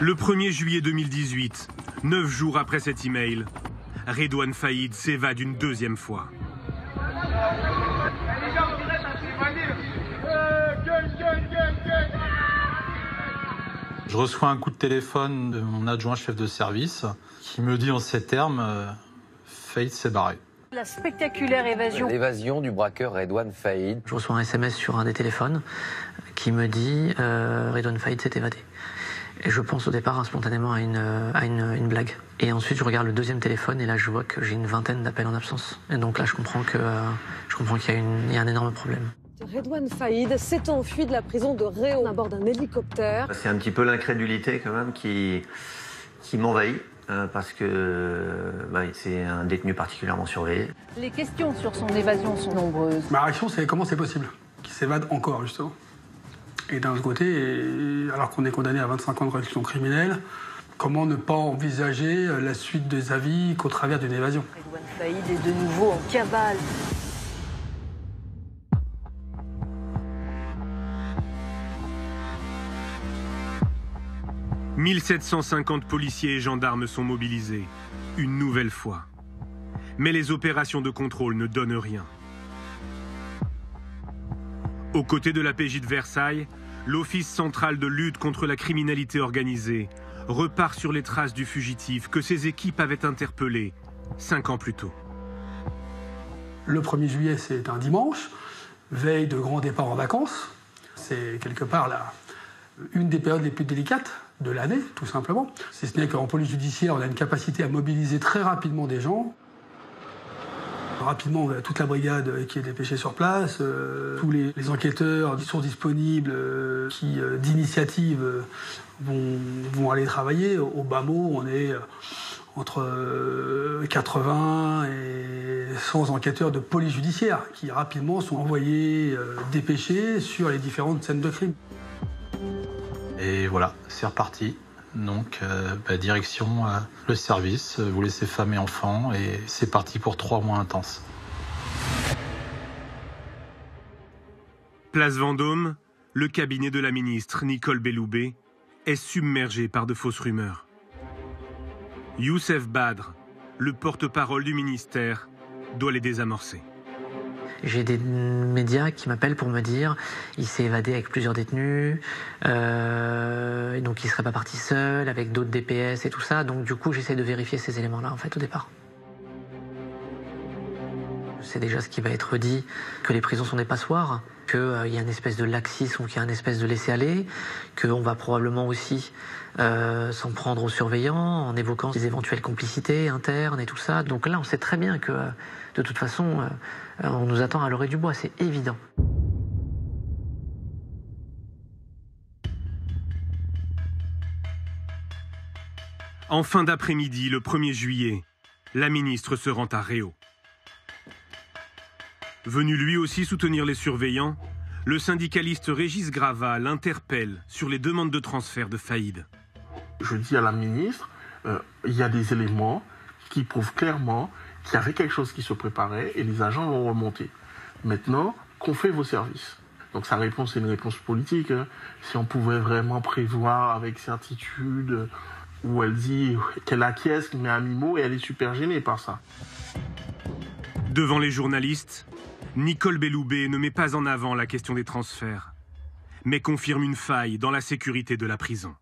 Le 1er juillet 2018, 9 jours après cet email, Redouane Faïd s'évade une deuxième fois. Je reçois un coup de téléphone de mon adjoint chef de service qui me dit en ces termes Faïd s'est barré. La spectaculaire évasion. L'évasion du braqueur Redouane Faïd. Je reçois un SMS sur un des téléphones qui me dit Redouane Faïd s'est évadé. Et je pense au départ spontanément à une blague. Et ensuite, je regarde le deuxième téléphone et là, je vois que j'ai une vingtaine d'appels en absence. Et donc là, je comprends qu'il y a un énorme problème. Redouane Faïd s'est enfui de la prison de Réau à bord d'un hélicoptère. C'est un petit peu l'incrédulité quand même qui m'envahit. Parce que c'est un détenu particulièrement surveillé. Les questions sur son évasion sont nombreuses. Ma réaction, c'est comment c'est possible qu'il s'évade encore, justement. Et d'un autre côté, alors qu'on est condamné à 25 ans de réclusion criminelle, comment ne pas envisager la suite de sa vie qu'au travers d'une évasion? Redouane Faïd est de nouveau en cavale. « 1750 policiers et gendarmes sont mobilisés, une nouvelle fois. Mais les opérations de contrôle ne donnent rien. Aux côtés de la PJ de Versailles, l'Office central de lutte contre la criminalité organisée repart sur les traces du fugitif que ses équipes avaient interpellé 5 ans plus tôt. Le 1er juillet, c'est un dimanche, veille de grand départ en vacances. C'est quelque part une des périodes les plus délicates de l'année, tout simplement. Si ce n'est qu'en police judiciaire, on a une capacité à mobiliser très rapidement des gens. Rapidement, toute la brigade qui est dépêchée sur place, tous les enquêteurs qui sont disponibles, qui d'initiative vont aller travailler. Au bas mot, on est entre 80 et 100 enquêteurs de police judiciaire qui rapidement sont envoyés, dépêchés sur les différentes scènes de crime. Et voilà, c'est reparti. Donc, direction le service, vous laissez femme et enfants, et c'est parti pour 3 mois intenses. Place Vendôme, le cabinet de la ministre Nicole Belloubet est submergé par de fausses rumeurs. Youssef Badr, le porte-parole du ministère, doit les désamorcer. J'ai des médias qui m'appellent pour me dire il s'est évadé avec plusieurs détenus, et donc il ne serait pas parti seul, avec d'autres DPS et tout ça. Donc du coup, j'essaie de vérifier ces éléments-là, en fait, au départ. C'est déjà ce qui va être dit, que les prisons sont des passoires, qu'il y a une espèce de laxisme ou qu'il y a une espèce de laisser-aller, qu'on va probablement aussi s'en prendre aux surveillants en évoquant des éventuelles complicités internes et tout ça. Donc là, on sait très bien que, de toute façon, on nous attend à l'orée du bois, c'est évident. En fin d'après-midi, le 1er juillet, la ministre se rend à Réau. Venu lui aussi soutenir les surveillants, le syndicaliste Régis Grava l'interpelle sur les demandes de transfert de Faïd. Je dis à la ministre, il y a des éléments qui prouvent clairement qu'il y avait quelque chose qui se préparait et les agents vont remonter. Maintenant, qu'ont fait vos services? Donc sa réponse est une réponse politique. Si on pouvait vraiment prévoir avec certitude, où elle dit qu'elle acquiesce, mais à mi-mot, et elle est super gênée par ça. Devant les journalistes, Nicole Belloubet ne met pas en avant la question des transferts, mais confirme une faille dans la sécurité de la prison.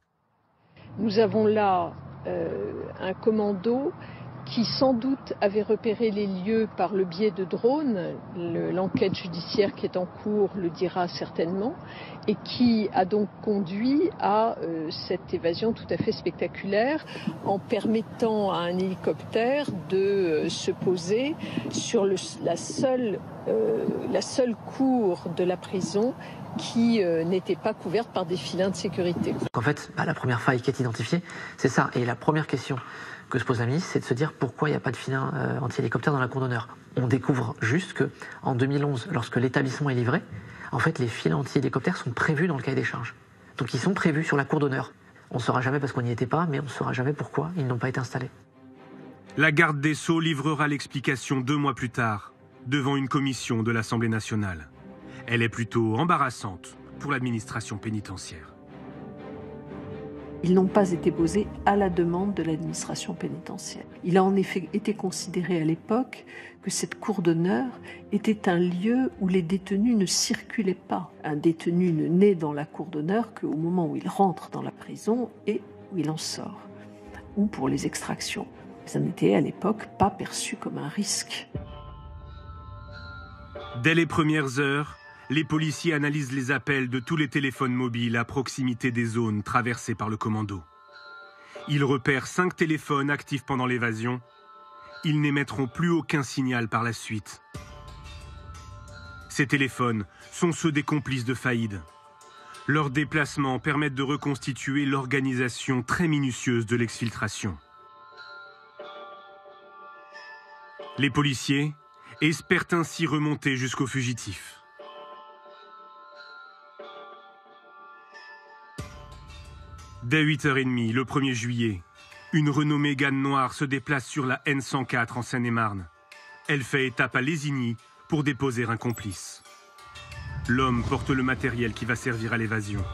Nous avons là un commando qui sans doute avait repéré les lieux par le biais de drones. L'enquête judiciaire qui est en cours le dira certainement, et qui a donc conduit à cette évasion tout à fait spectaculaire en permettant à un hélicoptère de se poser sur la seule cour de la prison qui n'était pas couverte par des filins de sécurité. En fait, la première faille qui est identifiée, c'est ça. Et la première question que se pose la ministre, c'est de se dire pourquoi il n'y a pas de filin anti-hélicoptère dans la cour d'honneur. On découvre juste qu'en 2011, lorsque l'établissement est livré, en fait, les filins anti-hélicoptères sont prévus dans le cahier des charges. Donc ils sont prévus sur la cour d'honneur. On ne saura jamais parce qu'on n'y était pas, mais on ne saura jamais pourquoi ils n'ont pas été installés. La garde des Sceaux livrera l'explication 2 mois plus tard, devant une commission de l'Assemblée nationale. Elle est plutôt embarrassante pour l'administration pénitentiaire. Ils n'ont pas été posés à la demande de l'administration pénitentiaire. Il a en effet été considéré à l'époque que cette cour d'honneur était un lieu où les détenus ne circulaient pas. Un détenu ne naît dans la cour d'honneur qu'au moment où il rentre dans la prison et où il en sort, ou pour les extractions. Ça n'était à l'époque pas perçu comme un risque. Dès les premières heures, les policiers analysent les appels de tous les téléphones mobiles à proximité des zones traversées par le commando. Ils repèrent 5 téléphones actifs pendant l'évasion. Ils n'émettront plus aucun signal par la suite. Ces téléphones sont ceux des complices de Faïd. Leurs déplacements permettent de reconstituer l'organisation très minutieuse de l'exfiltration. Les policiers espèrent ainsi remonter jusqu'aux fugitifs. Dès 8h30, le 1er juillet, une Renault Mégane noire se déplace sur la N104 en Seine-et-Marne. Elle fait étape à Lésigny pour déposer un complice. L'homme porte le matériel qui va servir à l'évasion.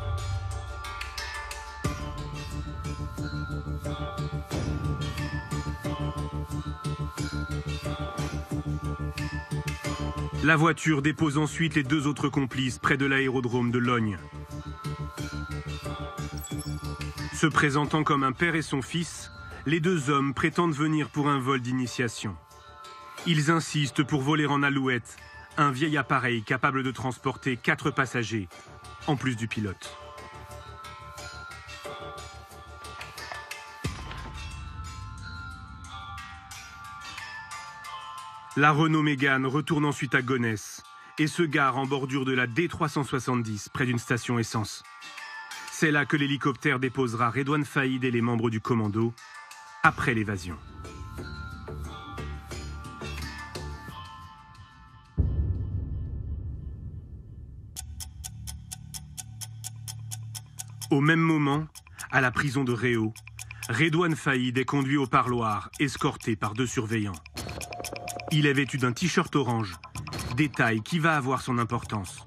La voiture dépose ensuite les 2 autres complices près de l'aérodrome de Lognes. Se présentant comme un père et son fils, les 2 hommes prétendent venir pour un vol d'initiation. Ils insistent pour voler en Alouette, un vieil appareil capable de transporter 4 passagers, en plus du pilote. La Renault Mégane retourne ensuite à Gonesse et se gare en bordure de la D370, près d'une station essence. C'est là que l'hélicoptère déposera Redouane Faïd et les membres du commando, après l'évasion. Au même moment, à la prison de Réau, Redouane Faïd est conduit au parloir, escorté par 2 surveillants. Il est vêtu d'un t-shirt orange, détail qui va avoir son importance.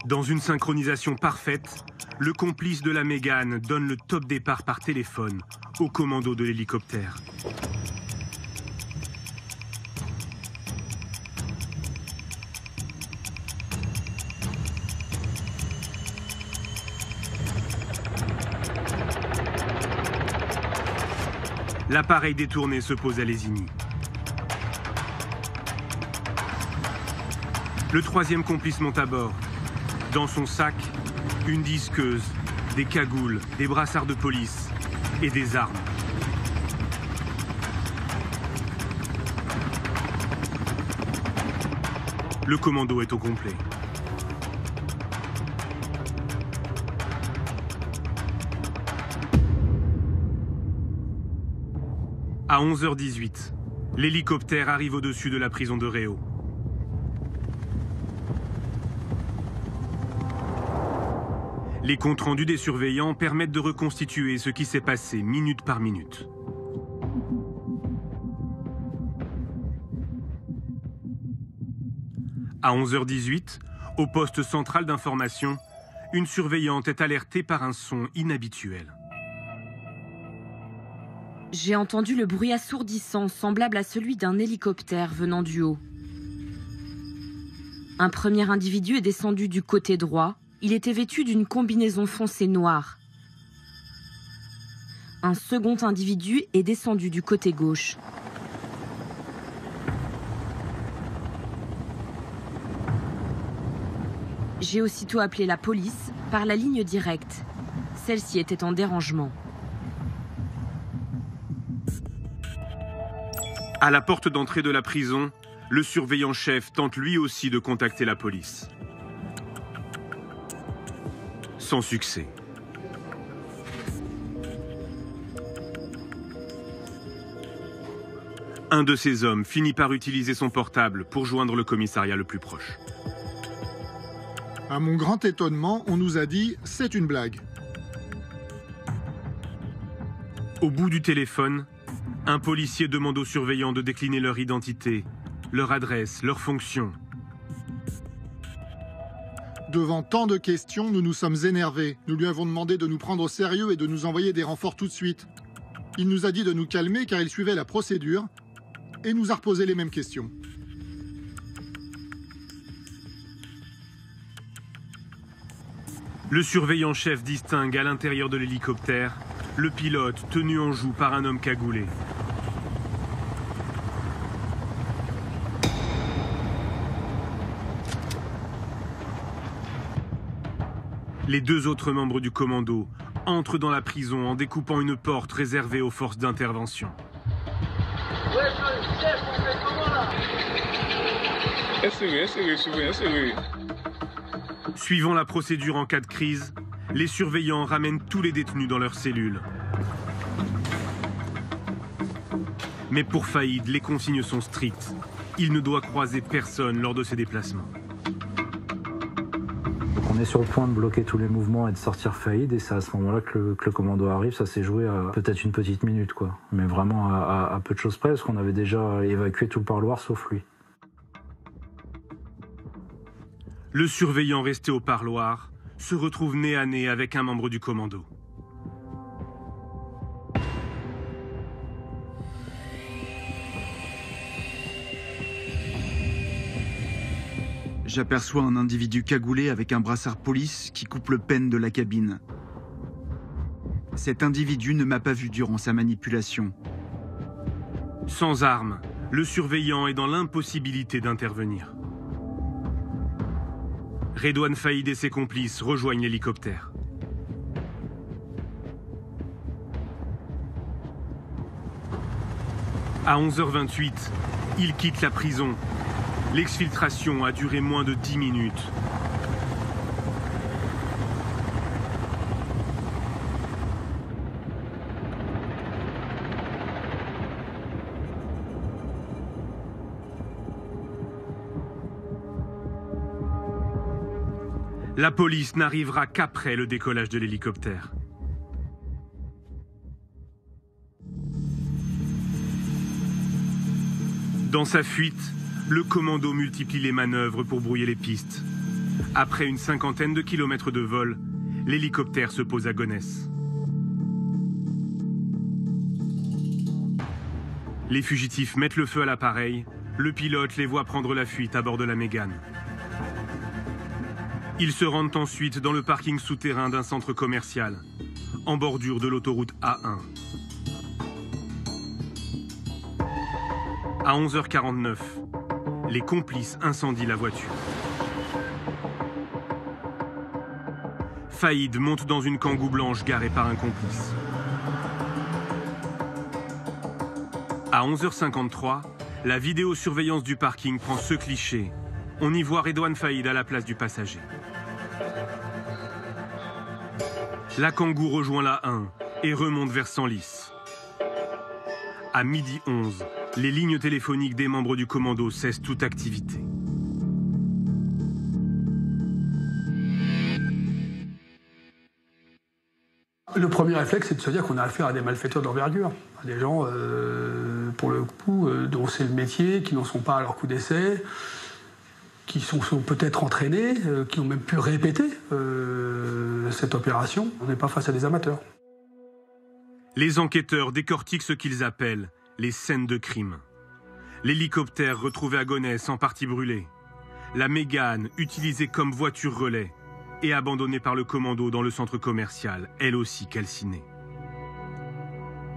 Dans une synchronisation parfaite, le complice de la Mégane donne le top départ par téléphone au commando de l'hélicoptère. L'appareil détourné se pose à Lésigny. Le 3e complice monte à bord. Dans son sac, une disqueuse, des cagoules, des brassards de police et des armes. Le commando est au complet. À 11h18, l'hélicoptère arrive au-dessus de la prison de Réau. Les comptes rendus des surveillants permettent de reconstituer ce qui s'est passé minute par minute. À 11h18, au poste central d'information, une surveillante est alertée par un son inhabituel. J'ai entendu le bruit assourdissant semblable à celui d'un hélicoptère venant du haut. Un premier individu est descendu du côté droit. Il était vêtu d'une combinaison foncée noire. Un second individu est descendu du côté gauche. J'ai aussitôt appelé la police par la ligne directe. Celle-ci était en dérangement. À la porte d'entrée de la prison, le surveillant-chef tente lui aussi de contacter la police. Sans succès. Un de ces hommes finit par utiliser son portable pour joindre le commissariat le plus proche. À mon grand étonnement, on nous a dit « c'est une blague ». Au bout du téléphone, un policier demande aux surveillants de décliner leur identité, leur adresse, leur fonction. Devant tant de questions, nous nous sommes énervés. Nous lui avons demandé de nous prendre au sérieux et de nous envoyer des renforts tout de suite. Il nous a dit de nous calmer car il suivait la procédure et nous a reposé les mêmes questions. Le surveillant-chef distingue à l'intérieur de l'hélicoptère le pilote tenu en joue par un homme cagoulé. Les 2 autres membres du commando entrent dans la prison en découpant une porte réservée aux forces d'intervention. Suivant la procédure en cas de crise, les surveillants ramènent tous les détenus dans leurs cellules. Mais pour Faïd, les consignes sont strictes. Il ne doit croiser personne lors de ses déplacements. Donc on est sur le point de bloquer tous les mouvements et de sortir Faïd, et c'est à ce moment-là que le commando arrive. Ça s'est joué à peut-être une petite minute, quoi. Mais vraiment à peu de choses près, parce qu'on avait déjà évacué tout le parloir sauf lui. Le surveillant resté au parloir se retrouve nez à nez avec un membre du commando. J'aperçois un individu cagoulé avec un brassard police qui coupe le pêne de la cabine. Cet individu ne m'a pas vu durant sa manipulation. Sans arme, le surveillant est dans l'impossibilité d'intervenir. Redouane Faïd et ses complices rejoignent l'hélicoptère. À 11h28, il quitte la prison. L'exfiltration a duré moins de 10 minutes. La police n'arrivera qu'après le décollage de l'hélicoptère. Dans sa fuite, le commando multiplie les manœuvres pour brouiller les pistes. Après une 50aine de kilomètres de vol, l'hélicoptère se pose à Gonesse. Les fugitifs mettent le feu à l'appareil. Le pilote les voit prendre la fuite à bord de la Mégane. Ils se rendent ensuite dans le parking souterrain d'un centre commercial, en bordure de l'autoroute A1. À 11h49, les complices incendient la voiture. Faïd monte dans une Kangoo blanche garée par un complice. À 11h53, la vidéosurveillance du parking prend ce cliché. On y voit Redouane Faïd à la place du passager. La Kangoo rejoint la 1 et remonte vers Senlis. À 12h11, les lignes téléphoniques des membres du commando cessent toute activité. Le premier réflexe, c'est de se dire qu'on a affaire à des malfaiteurs d'envergure, à des gens, pour le coup, dont c'est le métier, qui n'en sont pas à leur coup d'essai, qui sont peut-être entraînés, qui ont même pu répéter cette opération. On n'est pas face à des amateurs. Les enquêteurs décortiquent ce qu'ils appellent les scènes de crime. L'hélicoptère retrouvé à Gonesse en partie brûlé. La Mégane utilisée comme voiture relais et abandonnée par le commando dans le centre commercial, elle aussi calcinée.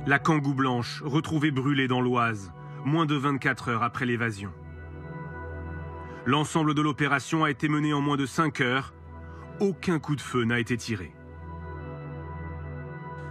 La Kangoo blanche retrouvée brûlée dans l'Oise, moins de 24 heures après l'évasion. L'ensemble de l'opération a été mené en moins de 5 heures. Aucun coup de feu n'a été tiré.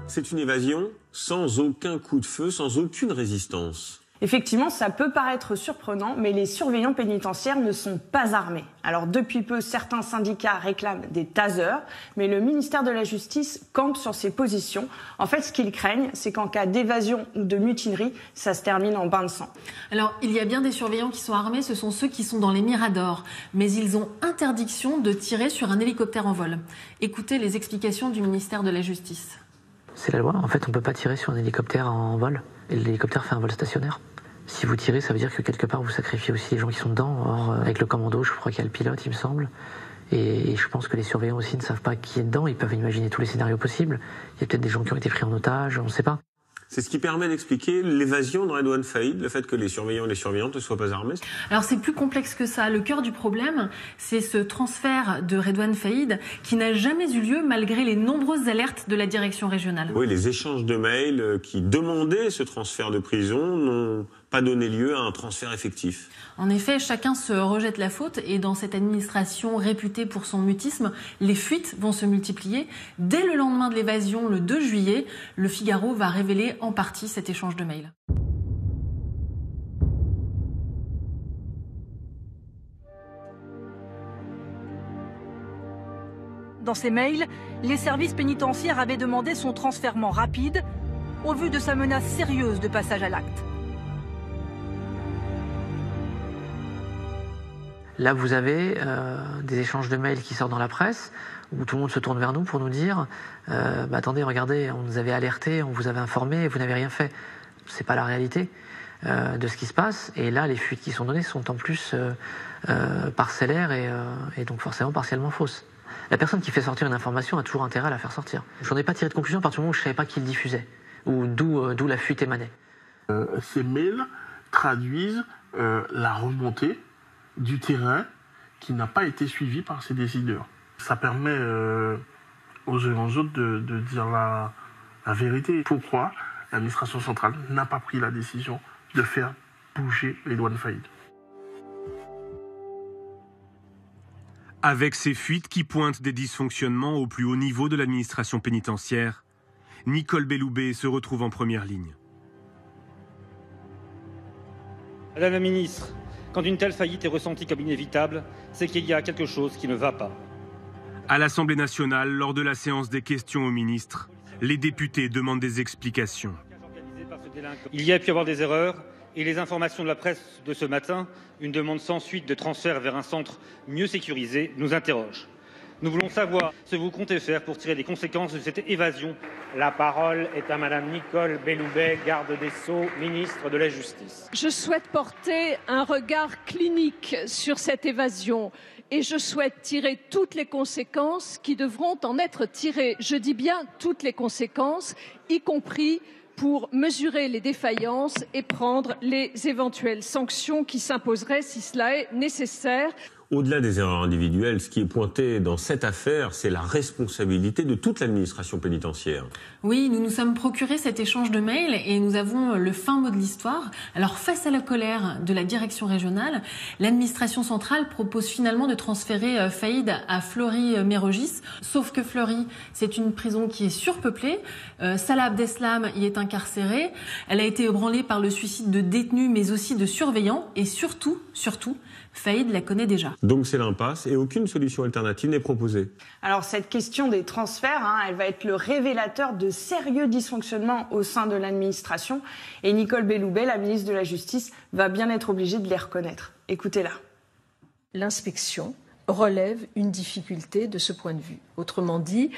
C'est une évasion sans aucun coup de feu, sans aucune résistance. Effectivement, ça peut paraître surprenant, mais les surveillants pénitentiaires ne sont pas armés. Alors depuis peu, certains syndicats réclament des tasers, mais le ministère de la Justice campe sur ses positions. En fait, ce qu'ils craignent, c'est qu'en cas d'évasion ou de mutinerie, ça se termine en bain de sang. Alors, il y a bien des surveillants qui sont armés, ce sont ceux qui sont dans les miradors, mais ils ont interdiction de tirer sur un hélicoptère en vol. Écoutez les explications du ministère de la Justice. C'est la loi. En fait, on ne peut pas tirer sur un hélicoptère en vol. Et l'hélicoptère fait un vol stationnaire. Si vous tirez, ça veut dire que quelque part, vous sacrifiez aussi les gens qui sont dedans. Or, avec le commando, je crois qu'il y a le pilote, il me semble. Et je pense que les surveillants aussi ne savent pas qui est dedans. Ils peuvent imaginer tous les scénarios possibles. Il y a peut-être des gens qui ont été pris en otage, on ne sait pas. C'est ce qui permet d'expliquer l'évasion de Redouane Faïd, le fait que les surveillants et les surveillantes ne soient pas armés. Alors c'est plus complexe que ça. Le cœur du problème, c'est ce transfert de Redouane Faïd qui n'a jamais eu lieu malgré les nombreuses alertes de la direction régionale. Oui, les échanges de mails qui demandaient ce transfert de prison n'ont pas donné lieu à un transfert effectif. En effet, chacun se rejette la faute et dans cette administration réputée pour son mutisme, les fuites vont se multiplier. Dès le lendemain de l'évasion, le 2 juillet, Le Figaro va révéler en partie cet échange de mails. Dans ces mails, les services pénitentiaires avaient demandé son transfèrement rapide au vu de sa menace sérieuse de passage à l'acte. Là, vous avez des échanges de mails qui sortent dans la presse, où tout le monde se tourne vers nous pour nous dire attendez, regardez, on nous avait alerté, on vous avait informé, et vous n'avez rien fait. C'est pas la réalité de ce qui se passe. Et là, les fuites qui sont données sont en plus parcellaires et donc forcément partiellement fausses. La personne qui fait sortir une information a toujours intérêt à la faire sortir. Je n'en ai pas tiré de conclusion à partir du moment où je ne savais pas qui le diffusait, ou d'où la fuite émanait. Ces mails traduisent la remontée du terrain qui n'a pas été suivi par ces décideurs. Ça permet aux uns aux autres de dire la vérité. Pourquoi l'administration centrale n'a pas pris la décision de faire bouger Redouane Faïd. Avec ces fuites qui pointent des dysfonctionnements au plus haut niveau de l'administration pénitentiaire, Nicole Belloubet se retrouve en première ligne. Madame la ministre, quand une telle faillite est ressentie comme inévitable, c'est qu'il y a quelque chose qui ne va pas. À l'Assemblée nationale, lors de la séance des questions au ministre, les députés demandent des explications. Il y a pu y avoir des erreurs et les informations de la presse de ce matin, une demande sans suite de transfert vers un centre mieux sécurisé, nous interroge. Nous voulons savoir ce que vous comptez faire pour tirer les conséquences de cette évasion. La parole est à Madame Nicole Belloubet, garde des Sceaux, ministre de la Justice. Je souhaite porter un regard clinique sur cette évasion et je souhaite tirer toutes les conséquences qui devront en être tirées. Je dis bien toutes les conséquences, y compris pour mesurer les défaillances et prendre les éventuelles sanctions qui s'imposeraient si cela est nécessaire. Au-delà des erreurs individuelles, ce qui est pointé dans cette affaire, c'est la responsabilité de toute l'administration pénitentiaire. Oui, nous nous sommes procuré cet échange de mails et nous avons le fin mot de l'histoire. Alors, face à la colère de la direction régionale, l'administration centrale propose finalement de transférer Faïd à Fleury-Mérogis. Sauf que Fleury, c'est une prison qui est surpeuplée. Salah Abdeslam y est incarcérée. Elle a été ébranlée par le suicide de détenus, mais aussi de surveillants. Et surtout, Faïd la connaît déjà. Donc c'est l'impasse et aucune solution alternative n'est proposée. Alors cette question des transferts, elle va être le révélateur de sérieux dysfonctionnements au sein de l'administration. Et Nicole Belloubet, la ministre de la Justice, va bien être obligée de les reconnaître. Écoutez-la. L'inspection relève une difficulté de ce point de vue. Autrement dit,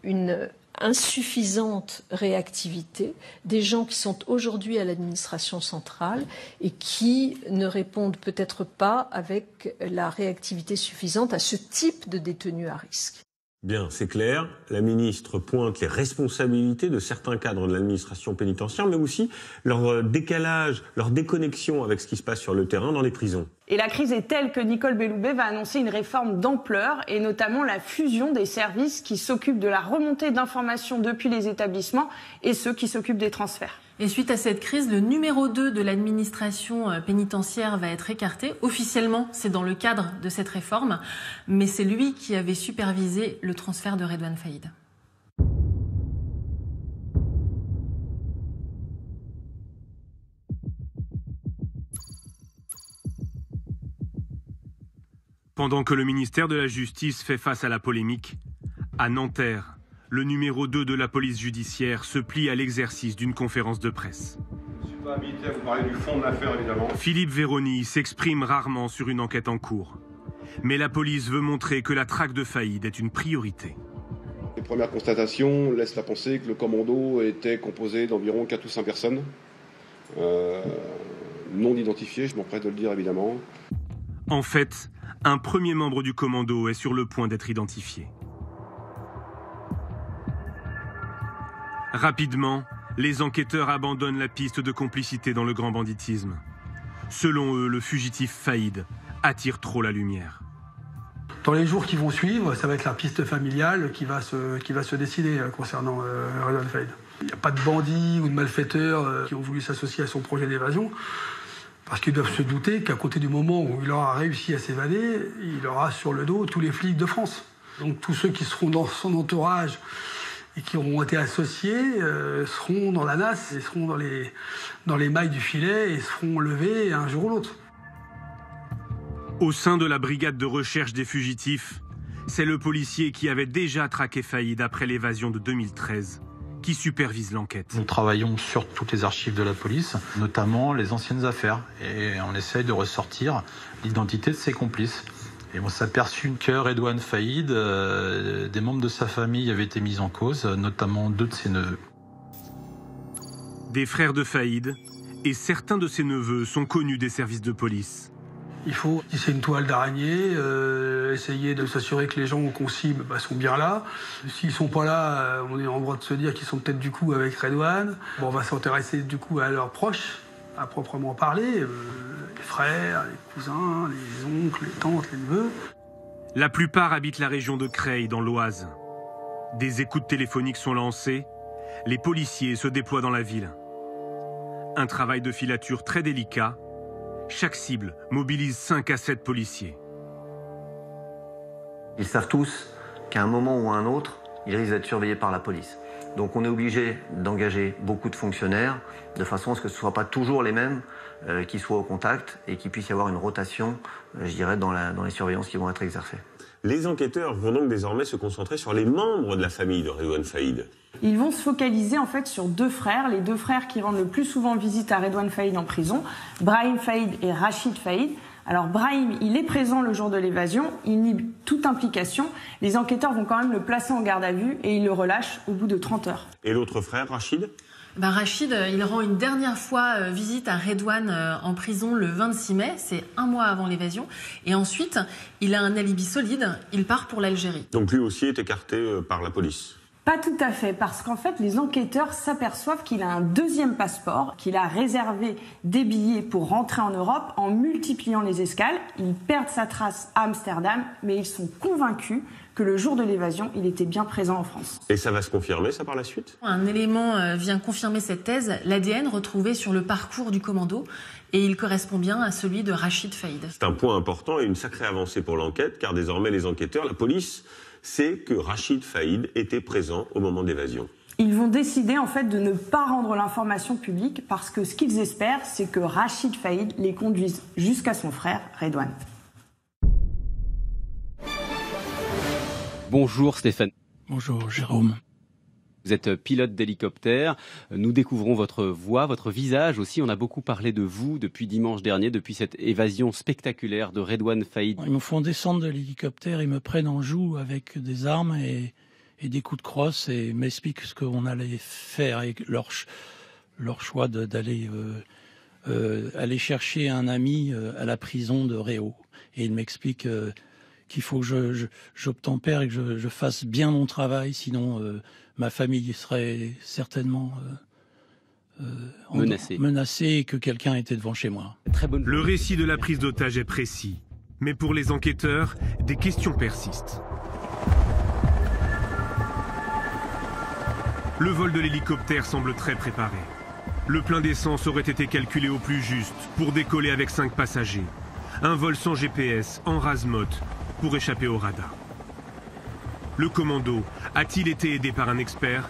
une insuffisante réactivité des gens qui sont aujourd'hui à l'administration centrale et qui ne répondent peut-être pas avec la réactivité suffisante à ce type de détenus à risque. Bien, c'est clair. La ministre pointe les responsabilités de certains cadres de l'administration pénitentiaire, mais aussi leur décalage, leur déconnexion avec ce qui se passe sur le terrain dans les prisons. Et la crise est telle que Nicole Belloubet va annoncer une réforme d'ampleur et notamment la fusion des services qui s'occupent de la remontée d'informations depuis les établissements et ceux qui s'occupent des transferts. Et suite à cette crise, le numéro 2 de l'administration pénitentiaire va être écarté. Officiellement, c'est dans le cadre de cette réforme, mais c'est lui qui avait supervisé le transfert de Redouane Faïd. Pendant que le ministère de la Justice fait face à la polémique, à Nanterre, le numéro 2 de la police judiciaire se plie à l'exercice d'une conférence de presse. Je ne suis pas habilité à vous parler du fond de l'affaire, évidemment. Philippe Vérony s'exprime rarement sur une enquête en cours. Mais la police veut montrer que la traque de Faïd est une priorité. Les premières constatations laissent à penser que le commando était composé d'environ 4 ou 5 personnes. Non identifiées, je m'empresse de le dire évidemment. En fait, un premier membre du commando est sur le point d'être identifié. Rapidement, les enquêteurs abandonnent la piste de complicité dans le grand banditisme. Selon eux, le fugitif Faïd attire trop la lumière. Dans les jours qui vont suivre, ça va être la piste familiale qui va se décider concernant Redouane Faïd. Il n'y a pas de bandits ou de malfaiteurs qui ont voulu s'associer à son projet d'évasion, parce qu'ils doivent se douter qu'à côté du moment où il aura réussi à s'évader, il aura sur le dos tous les flics de France. Donc tous ceux qui seront dans son entourage et qui auront été associés seront dans la nasse et seront dans les mailles du filet et seront levés un jour ou l'autre. Au sein de la brigade de recherche des fugitifs, c'est le policier qui avait déjà traqué Faïd après l'évasion de 2013 qui supervise l'enquête. Nous travaillons sur toutes les archives de la police, notamment les anciennes affaires, et on essaye de ressortir l'identité de ses complices. Et on s'est aperçu que Redouane Faïd, des membres de sa famille avaient été mis en cause, notamment 2 de ses neveux. Des frères de Faïd et certains de ses neveux sont connus des services de police. Il faut tisser une toile d'araignée, essayer de s'assurer que les gens qu'on cible sont bien là. S'ils sont pas là, on est en droit de se dire qu'ils sont peut-être du coup avec Redouane. Bon, on va s'intéresser du coup à leurs proches, à proprement parler, les frères, les cousins, les oncles, les tantes, les neveux. La plupart habitent la région de Creil, dans l'Oise. Des écoutes téléphoniques sont lancées, les policiers se déploient dans la ville. Un travail de filature très délicat. Chaque cible mobilise 5 à 7 policiers. Ils savent tous qu'à un moment ou à un autre, ils risquent d'être surveillés par la police. Donc on est obligé d'engager beaucoup de fonctionnaires de façon à ce que ce ne soient pas toujours les mêmes qui soient au contact et qu'il puisse y avoir une rotation, je dirais, dans les surveillances qui vont être exercées. Les enquêteurs vont donc désormais se concentrer sur les membres de la famille de Redouane Faïd. Ils vont se focaliser en fait sur 2 frères, les 2 frères qui rendent le plus souvent visite à Redouane Faïd en prison, Brahim Faïd et Rachid Faïd. Alors Brahim, il est présent le jour de l'évasion, il nie toute implication. Les enquêteurs vont quand même le placer en garde à vue et ils le relâchent au bout de 30 heures. Et l'autre frère, Rachid ? Rachid, il rend une dernière fois visite à Redouane en prison le 26 mai, c'est 1 mois avant l'évasion. Et ensuite, il a un alibi solide, il part pour l'Algérie. Donc lui aussi est écarté par la police ? Pas tout à fait, parce qu'en fait, les enquêteurs s'aperçoivent qu'il a un 2e passeport, qu'il a réservé des billets pour rentrer en Europe en multipliant les escales. Ils perdent sa trace à Amsterdam, mais ils sont convaincus que le jour de l'évasion, il était bien présent en France. Et ça va se confirmer, ça, par la suite ? Un élément vient confirmer cette thèse, l'ADN retrouvé sur le parcours du commando, et il correspond bien à celui de Rachid Faïd. C'est un point important et une sacrée avancée pour l'enquête, car désormais les enquêteurs, la police, sait que Rachid Faïd était présent au moment de l'évasion. Ils vont décider en fait de ne pas rendre l'information publique parce que ce qu'ils espèrent, c'est que Rachid Faïd les conduise jusqu'à son frère Redouane. Bonjour Stéphane. Bonjour Jérôme. Vous êtes pilote d'hélicoptère. Nous découvrons votre voix, votre visage aussi. On a beaucoup parlé de vous depuis dimanche dernier, depuis cette évasion spectaculaire de Redouane Faïd. Ils me font descendre de l'hélicoptère, ils me prennent en joue avec des armes et des coups de crosse et m'expliquent ce qu'on allait faire et leur choix d'aller aller chercher un ami à la prison de Réau. Et ils m'expliquent qu'il faut que j'obtempère et que je fasse bien mon travail, sinon ma famille serait certainement menacée et que quelqu'un était devant chez moi. Le récit de la prise d'otage est précis, mais pour les enquêteurs, des questions persistent. Le vol de l'hélicoptère semble très préparé. Le plein d'essence aurait été calculé au plus juste pour décoller avec 5 passagers. Un vol sans GPS, en rase-motte, pour échapper au radar. Le commando a-t-il été aidé par un expert?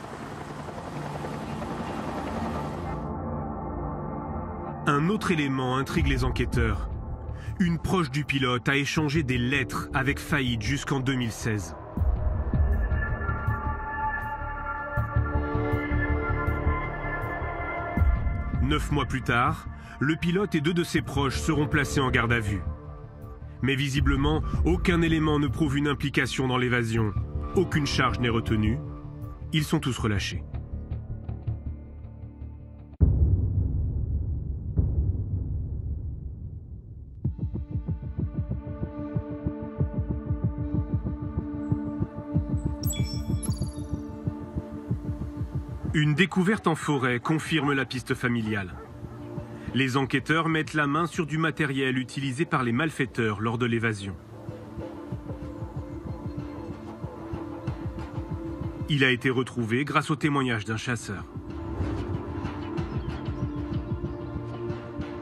Un autre élément intrigue les enquêteurs. Une proche du pilote a échangé des lettres avec Faïd jusqu'en 2016. Neuf mois plus tard, le pilote et 2 de ses proches seront placés en garde à vue. Mais visiblement, aucun élément ne prouve une implication dans l'évasion. Aucune charge n'est retenue. Ils sont tous relâchés. Une découverte en forêt confirme la piste familiale. Les enquêteurs mettent la main sur du matériel utilisé par les malfaiteurs lors de l'évasion. Il a été retrouvé grâce au témoignage d'un chasseur.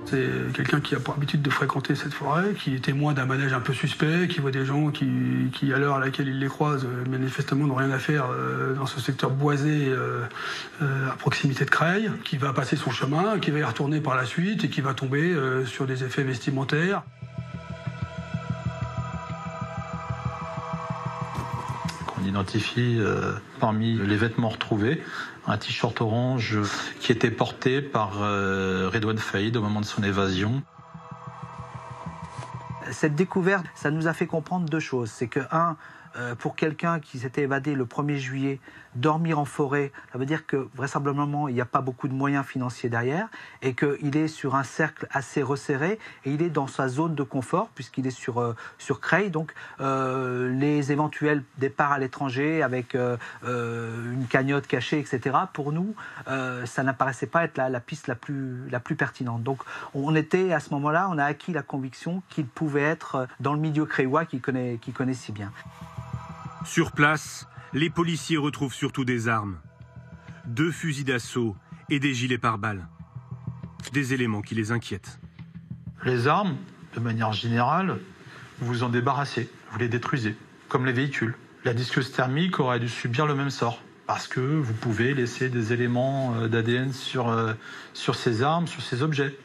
C'est quelqu'un qui a pour habitude de fréquenter cette forêt, qui est témoin d'un manège un peu suspect, qui voit des gens qui à l'heure à laquelle il les croise, manifestement n'ont rien à faire dans ce secteur boisé à proximité de Creil, qui va passer son chemin, qui va y retourner par la suite et qui va tomber sur des effets vestimentaires. On identifie parmi les vêtements retrouvés un t-shirt orange qui était porté par Redouane Faïd au moment de son évasion. Cette découverte, ça nous a fait comprendre deux choses. C'est que, pour quelqu'un qui s'était évadé le 1er juillet, dormir en forêt, ça veut dire que vraisemblablement il n'y a pas beaucoup de moyens financiers derrière et qu'il est sur un cercle assez resserré et il est dans sa zone de confort puisqu'il est sur Creil. Donc les éventuels départs à l'étranger avec une cagnotte cachée, etc., pour nous, ça n'apparaissait pas être la piste la plus pertinente. Donc on était à ce moment-là, on a acquis la conviction qu'il pouvait être dans le milieu creillois qu'il connaît si bien. Sur place, les policiers retrouvent surtout des armes. 2 fusils d'assaut et des gilets pare-balles. Des éléments qui les inquiètent. Les armes, de manière générale, vous vous en débarrassez, vous les détruisez, comme les véhicules. La disqueuse thermique aurait dû subir le même sort, parce que vous pouvez laisser des éléments d'ADN sur ces armes, sur ces objets.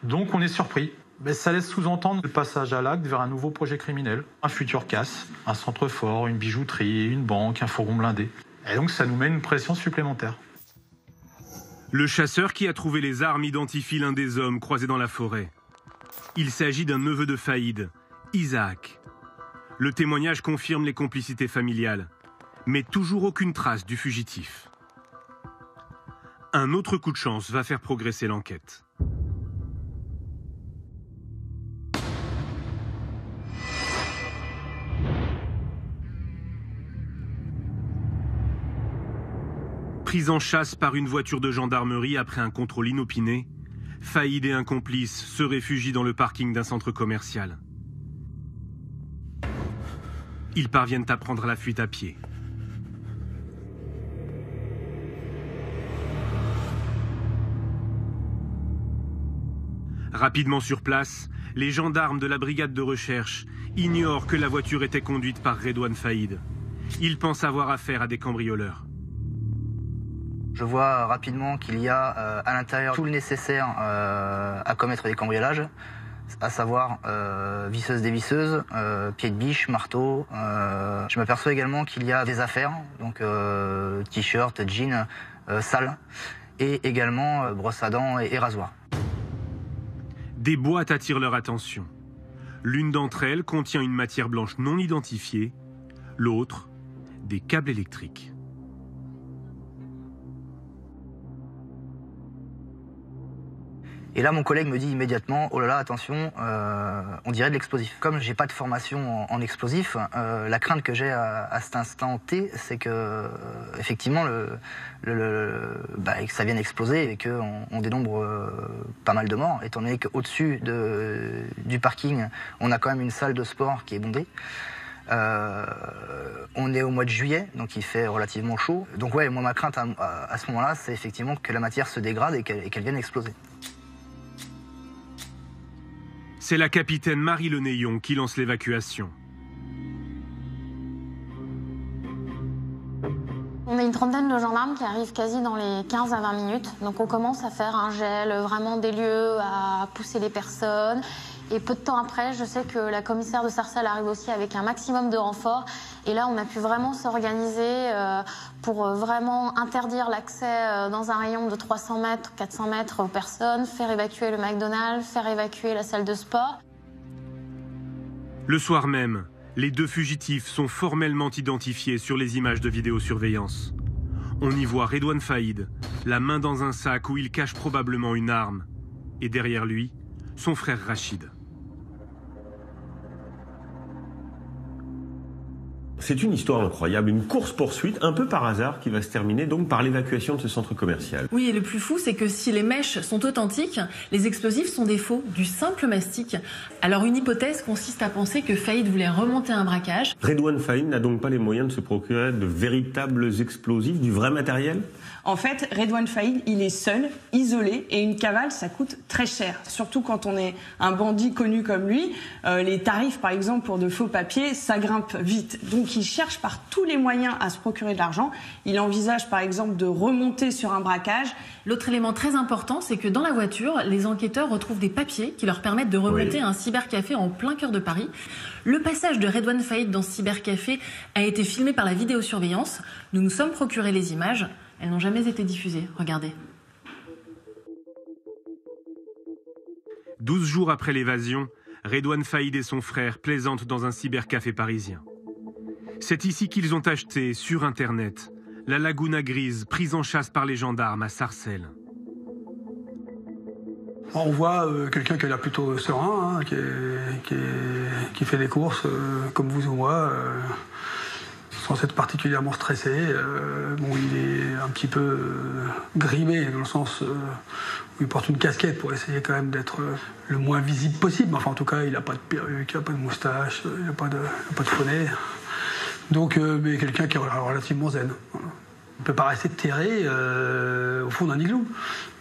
Donc on est surpris. Mais ça laisse sous-entendre le passage à l'acte vers un nouveau projet criminel. Un futur casse, un centre fort, une bijouterie, une banque, un fourgon blindé. Et donc ça nous met une pression supplémentaire. Le chasseur qui a trouvé les armes identifie l'un des hommes croisés dans la forêt. Il s'agit d'un neveu de Faïd, Isaac. Le témoignage confirme les complicités familiales, mais toujours aucune trace du fugitif. Un autre coup de chance va faire progresser l'enquête. Pris en chasse par une voiture de gendarmerie après un contrôle inopiné, Faïd et un complice se réfugient dans le parking d'un centre commercial. Ils parviennent à prendre la fuite à pied. Rapidement sur place, les gendarmes de la brigade de recherche ignorent que la voiture était conduite par Redouane Faïd. Ils pensent avoir affaire à des cambrioleurs. Je vois rapidement qu'il y a à l'intérieur tout le nécessaire à commettre des cambriolages, à savoir visseuse dévisseuse, pied de biche, marteau. Je m'aperçois également qu'il y a des affaires, donc t-shirt, jeans, sales, et également brosse à dents et rasoir. Des boîtes attirent leur attention. L'une d'entre elles contient une matière blanche non identifiée, l'autre, des câbles électriques. Et là, mon collègue me dit immédiatement, oh là là, attention, on dirait de l'explosif. Comme j'ai pas de formation en explosif, la crainte que j'ai à cet instant T, c'est que effectivement, que ça vienne exploser et qu'on dénombre pas mal de morts, étant donné qu'au-dessus du parking, on a quand même une salle de sport qui est bondée. On est au mois de juillet, donc il fait relativement chaud. Donc ouais, moi ma crainte à ce moment-là, c'est effectivement que la matière se dégrade et qu'elle vienne exploser. C'est la capitaine Marie Lenéillon qui lance l'évacuation. On a une trentaine de gendarmes qui arrivent quasi dans les 15 à 20 minutes. Donc on commence à faire un gel vraiment des lieux, à pousser les personnes. Et peu de temps après, je sais que la commissaire de Sarcelles arrive aussi avec un maximum de renforts. Et là, on a pu vraiment s'organiser pour vraiment interdire l'accès dans un rayon de 300 mètres, 400 mètres aux personnes, faire évacuer le McDonald's, faire évacuer la salle de sport. Le soir même, les 2 fugitifs sont formellement identifiés sur les images de vidéosurveillance. On y voit Redouane Faïd, la main dans un sac où il cache probablement une arme. Et derrière lui, son frère Rachid. C'est une histoire incroyable, une course-poursuite un peu par hasard qui va se terminer donc par l'évacuation de ce centre commercial. Oui, et le plus fou, c'est que si les mèches sont authentiques, les explosifs sont des faux, du simple mastic. Alors une hypothèse consiste à penser que Faïd voulait remonter un braquage. Redouane Faïd n'a donc pas les moyens de se procurer de véritables explosifs, du vrai matériel ? En fait, Redouane Faïd, il est seul, isolé, et une cavale, ça coûte très cher. Surtout quand on est un bandit connu comme lui, les tarifs, par exemple, pour de faux papiers, ça grimpe vite. Donc il cherche par tous les moyens à se procurer de l'argent. Il envisage, par exemple, de remonter sur un braquage. L'autre élément très important, c'est que dans la voiture, les enquêteurs retrouvent des papiers qui leur permettent de remonter à un cybercafé en plein cœur de Paris. Le passage de Redouane Faïd dans ce cybercafé a été filmé par la vidéosurveillance. Nous nous sommes procuré les images. Elles n'ont jamais été diffusées. Regardez. 12 jours après l'évasion, Redouane Faïd et son frère plaisantent dans un cybercafé parisien. C'est ici qu'ils ont acheté, sur Internet, la Laguna Grise, prise en chasse par les gendarmes à Sarcelles. On voit quelqu'un qui a l'air plutôt serein, hein, qui fait des courses comme vous ou moi, sans être particulièrement stressé. Bon, il est un petit peu grimé dans le sens où il porte une casquette pour essayer quand même d'être le moins visible possible. Enfin, en tout cas, il n'a pas de perruque, il n'a pas de moustache, il n'a pas de faux nez. Donc, mais quelqu'un qui est relativement zen. Voilà. On ne peut pas rester terré au fond d'un igloo.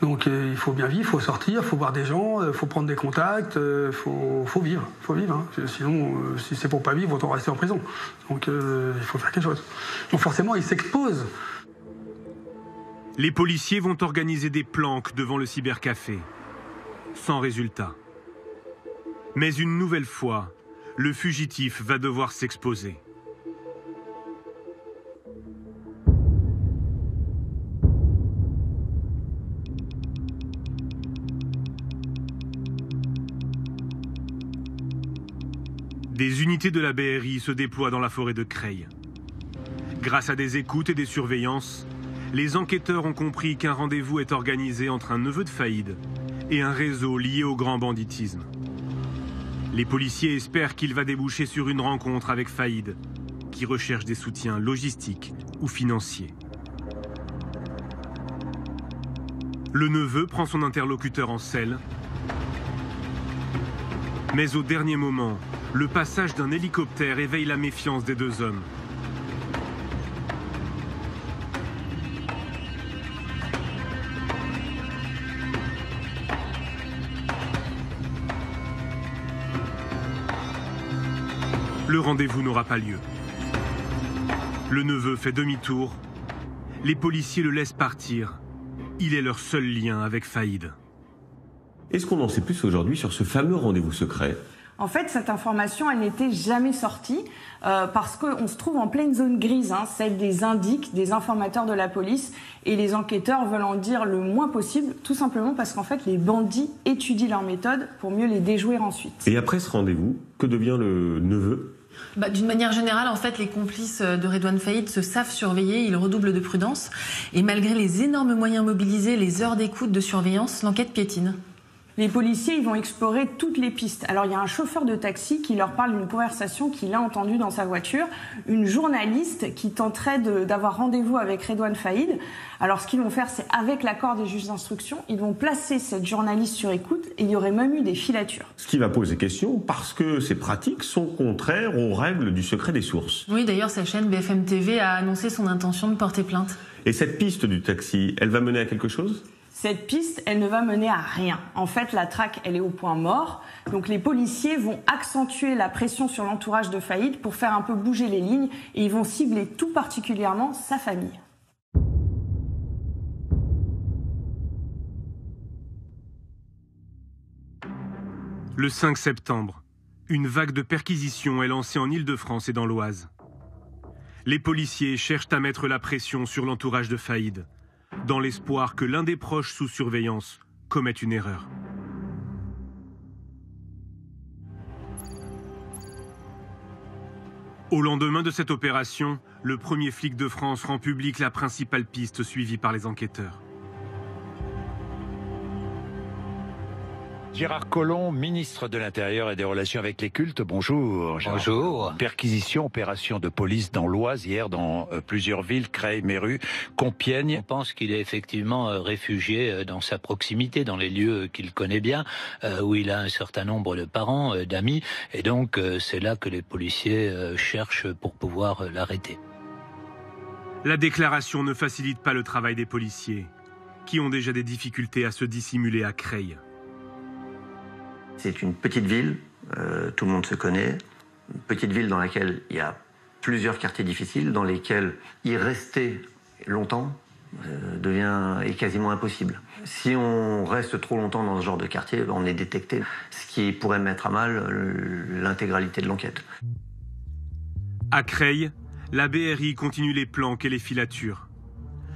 Donc il faut bien vivre, il faut sortir, il faut voir des gens, il faut prendre des contacts, il faut vivre. Hein. Sinon, si c'est pour pas vivre, autant rester en prison. Donc il faut faire quelque chose. Donc forcément, il s'expose. Les policiers vont organiser des planques devant le cybercafé. Sans résultat. Mais une nouvelle fois, le fugitif va devoir s'exposer. Des unités de la BRI se déploient dans la forêt de Creil. Grâce à des écoutes et des surveillances, les enquêteurs ont compris qu'un rendez-vous est organisé entre un neveu de Faïd et un réseau lié au grand banditisme. Les policiers espèrent qu'il va déboucher sur une rencontre avec Faïd, qui recherche des soutiens logistiques ou financiers. Le neveu prend son interlocuteur en selle, mais au dernier moment, le passage d'un hélicoptère éveille la méfiance des deux hommes. Le rendez-vous n'aura pas lieu. Le neveu fait demi-tour. Les policiers le laissent partir. Il est leur seul lien avec Faïd. Est-ce qu'on en sait plus aujourd'hui sur ce fameux rendez-vous secret ? En fait, cette information, elle n'était jamais sortie parce qu'on se trouve en pleine zone grise, hein, celle des indiques, des informateurs de la police, et les enquêteurs veulent en dire le moins possible, tout simplement parce qu'en fait, les bandits étudient leurs méthodes pour mieux les déjouer ensuite. Et après ce rendez-vous, que devient le neveu ? D'une manière générale, en fait, les complices de Redouane Faïd se savent surveiller, ils redoublent de prudence, et malgré les énormes moyens mobilisés, les heures d'écoute, de surveillance, l'enquête piétine. Les policiers, ils vont explorer toutes les pistes. Alors, il y a un chauffeur de taxi qui leur parle d'une conversation qu'il a entendue dans sa voiture. Une journaliste qui tenterait d'avoir rendez-vous avec Redouane Faïd. Alors, ce qu'ils vont faire, c'est avec l'accord des juges d'instruction, ils vont placer cette journaliste sur écoute et il y aurait même eu des filatures. Ce qui va poser question parce que ces pratiques sont contraires aux règles du secret des sources. Oui, d'ailleurs, sa chaîne BFM TV a annoncé son intention de porter plainte. Et cette piste du taxi, elle va mener à quelque chose ? Cette piste, elle ne va mener à rien. En fait, la traque, elle est au point mort. Donc les policiers vont accentuer la pression sur l'entourage de Faïd pour faire un peu bouger les lignes et ils vont cibler tout particulièrement sa famille. Le 5 septembre, une vague de perquisitions est lancée en Île-de-France et dans l'Oise. Les policiers cherchent à mettre la pression sur l'entourage de Faïd, dans l'espoir que l'un des proches sous surveillance commette une erreur. Au lendemain de cette opération, le premier flic de France rend public la principale piste suivie par les enquêteurs. Gérard Collomb, ministre de l'Intérieur et des Relations avec les cultes. Bonjour. Bonjour. Perquisition, opération de police dans l'Oise hier, dans plusieurs villes, Creil, Méru, Compiègne. On pense qu'il est effectivement réfugié dans sa proximité, dans les lieux qu'il connaît bien, où il a un certain nombre de parents, d'amis, et donc c'est là que les policiers cherchent pour pouvoir l'arrêter. La déclaration ne facilite pas le travail des policiers, qui ont déjà des difficultés à se dissimuler à Creil. C'est une petite ville, tout le monde se connaît, une petite ville dans laquelle il y a plusieurs quartiers difficiles, dans lesquels y rester longtemps est quasiment impossible. Si on reste trop longtemps dans ce genre de quartier, on est détecté, ce qui pourrait mettre à mal l'intégralité de l'enquête. À Creil, la BRI continue les planques et les filatures.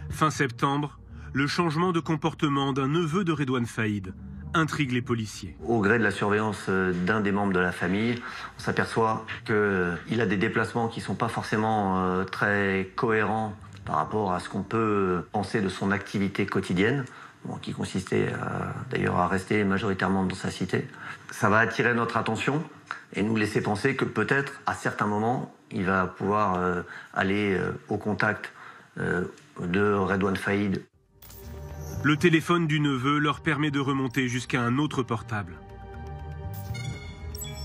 Fin septembre, le changement de comportement d'un neveu de Redouane Faïd intrigue les policiers. Au gré de la surveillance d'un des membres de la famille, on s'aperçoit qu'il a des déplacements qui ne sont pas forcément très cohérents par rapport à ce qu'on peut penser de son activité quotidienne, qui consistait d'ailleurs à rester majoritairement dans sa cité. Ça va attirer notre attention et nous laisser penser que peut-être, à certains moments, il va pouvoir aller au contact de Redouane Faïd. Le téléphone du neveu leur permet de remonter jusqu'à un autre portable.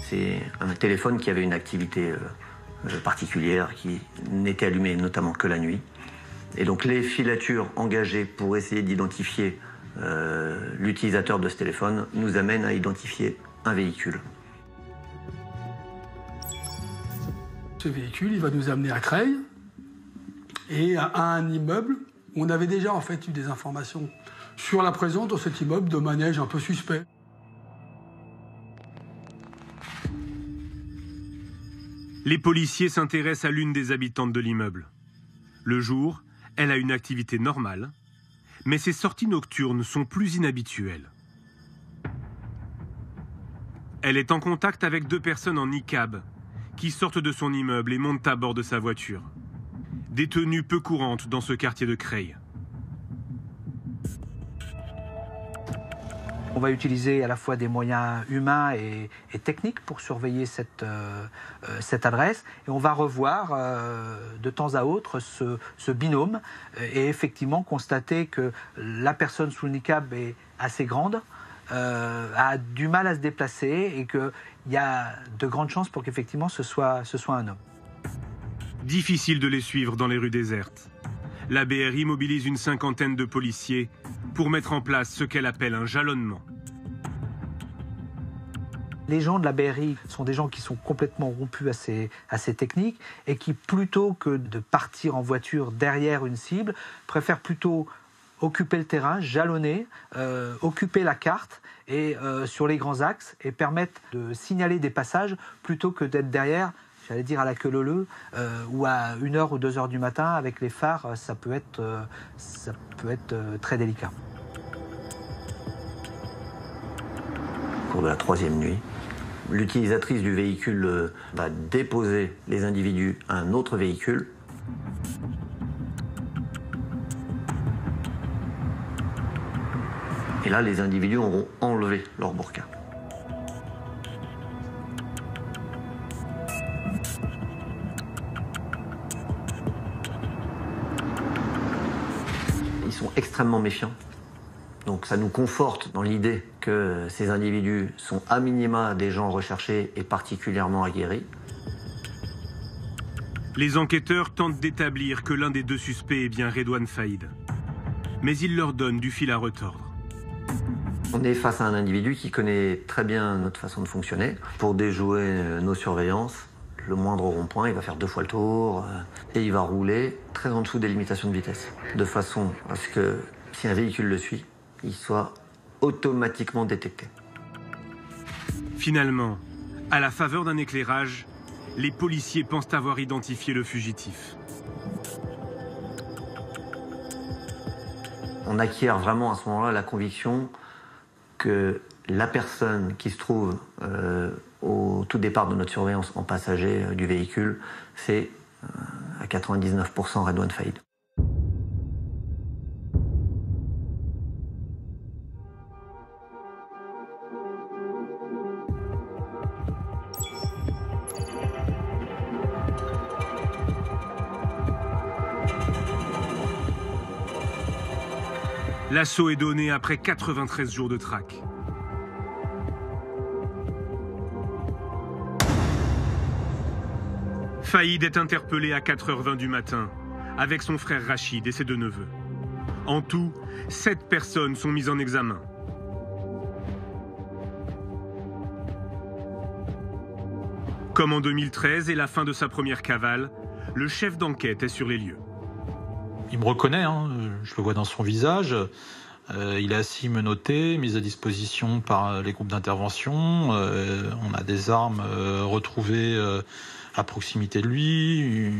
C'est un téléphone qui avait une activité particulière, qui n'était allumé notamment que la nuit. Et donc les filatures engagées pour essayer d'identifier l'utilisateur de ce téléphone nous amènent à identifier un véhicule. Ce véhicule, il va nous amener à Creil et à un immeuble. On avait déjà en fait eu des informations sur la présence dans cet immeuble de manège un peu suspect. Les policiers s'intéressent à l'une des habitantes de l'immeuble. Le jour, elle a une activité normale, mais ses sorties nocturnes sont plus inhabituelles. Elle est en contact avec deux personnes en niqab qui sortent de son immeuble et montent à bord de sa voiture. Des tenues peu courantes dans ce quartier de Creil. On va utiliser à la fois des moyens humains et techniques pour surveiller cette adresse. Et on va revoir de temps à autre ce binôme et effectivement constater que la personne sous le niqab est assez grande, a du mal à se déplacer et qu'il y a de grandes chances pour qu'effectivement ce soit un homme. Difficile de les suivre dans les rues désertes. La BRI mobilise une cinquantaine de policiers pour mettre en place ce qu'elle appelle un jalonnement. Les gens de la BRI sont des gens qui sont complètement rompus à ces techniques et qui, plutôt que de partir en voiture derrière une cible, préfèrent plutôt occuper le terrain, jalonner, occuper la carte et sur les grands axes et permettre de signaler des passages plutôt que d'être derrière, j'allais dire à la queue leu-leu, ou à 1h ou 2h du matin avec les phares, ça peut être très délicat. Au cours de la troisième nuit, l'utilisatrice du véhicule va déposer les individus à un autre véhicule. Et là, les individus auront enlevé leur burqa. Ils sont extrêmement méfiants. Donc ça nous conforte dans l'idée que ces individus sont à minima des gens recherchés et particulièrement aguerris. Les enquêteurs tentent d'établir que l'un des deux suspects est bien Redouane Faïd. Mais ils leur donnent du fil à retordre. On est face à un individu qui connaît très bien notre façon de fonctionner. Pour déjouer nos surveillances, le moindre rond-point, il va faire 2 fois le tour et il va rouler très en dessous des limitations de vitesse. De façon à ce que si un véhicule le suit, il soit automatiquement détecté. Finalement, à la faveur d'un éclairage, les policiers pensent avoir identifié le fugitif. On acquiert vraiment à ce moment-là la conviction que la personne qui se trouve au tout départ de notre surveillance en passager du véhicule, c'est à 99% Redouane Faïd. L'assaut est donné après 93 jours de traque. Faïd est interpellé à 4h20 du matin, avec son frère Rachid et ses 2 neveux. En tout, 7 personnes sont mises en examen. Comme en 2013 et la fin de sa première cavale, le chef d'enquête est sur les lieux. Il me reconnaît, hein, je le vois dans son visage. Il est assis menotté, mis à disposition par les groupes d'intervention. On a des armes retrouvées à proximité de lui.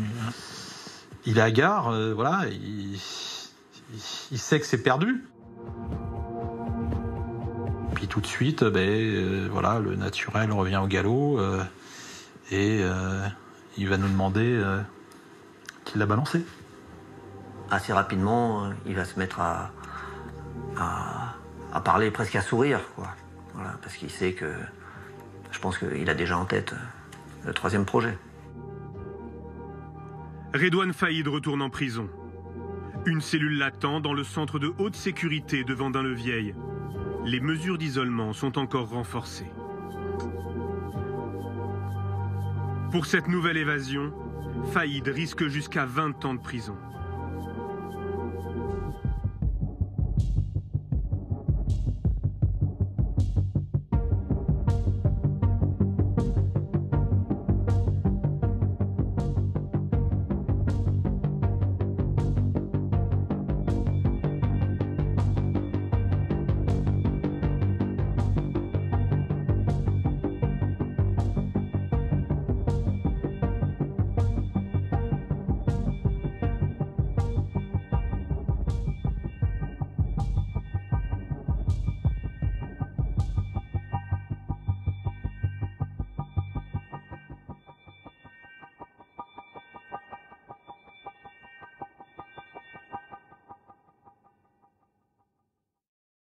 Il est hagard, voilà. Il sait que c'est perdu. Puis tout de suite, voilà, le naturel revient au galop et il va nous demander qui l'a balancé. Assez rapidement, il va se mettre à parler, presque à sourire, quoi. Voilà, parce qu'il sait que, je pense qu'il a déjà en tête le 3e projet. Redouane Faïd retourne en prison. Une cellule l'attend dans le centre de haute sécurité de Vendin-le-Vieil. Les mesures d'isolement sont encore renforcées. Pour cette nouvelle évasion, Faïd risque jusqu'à 20 ans de prison.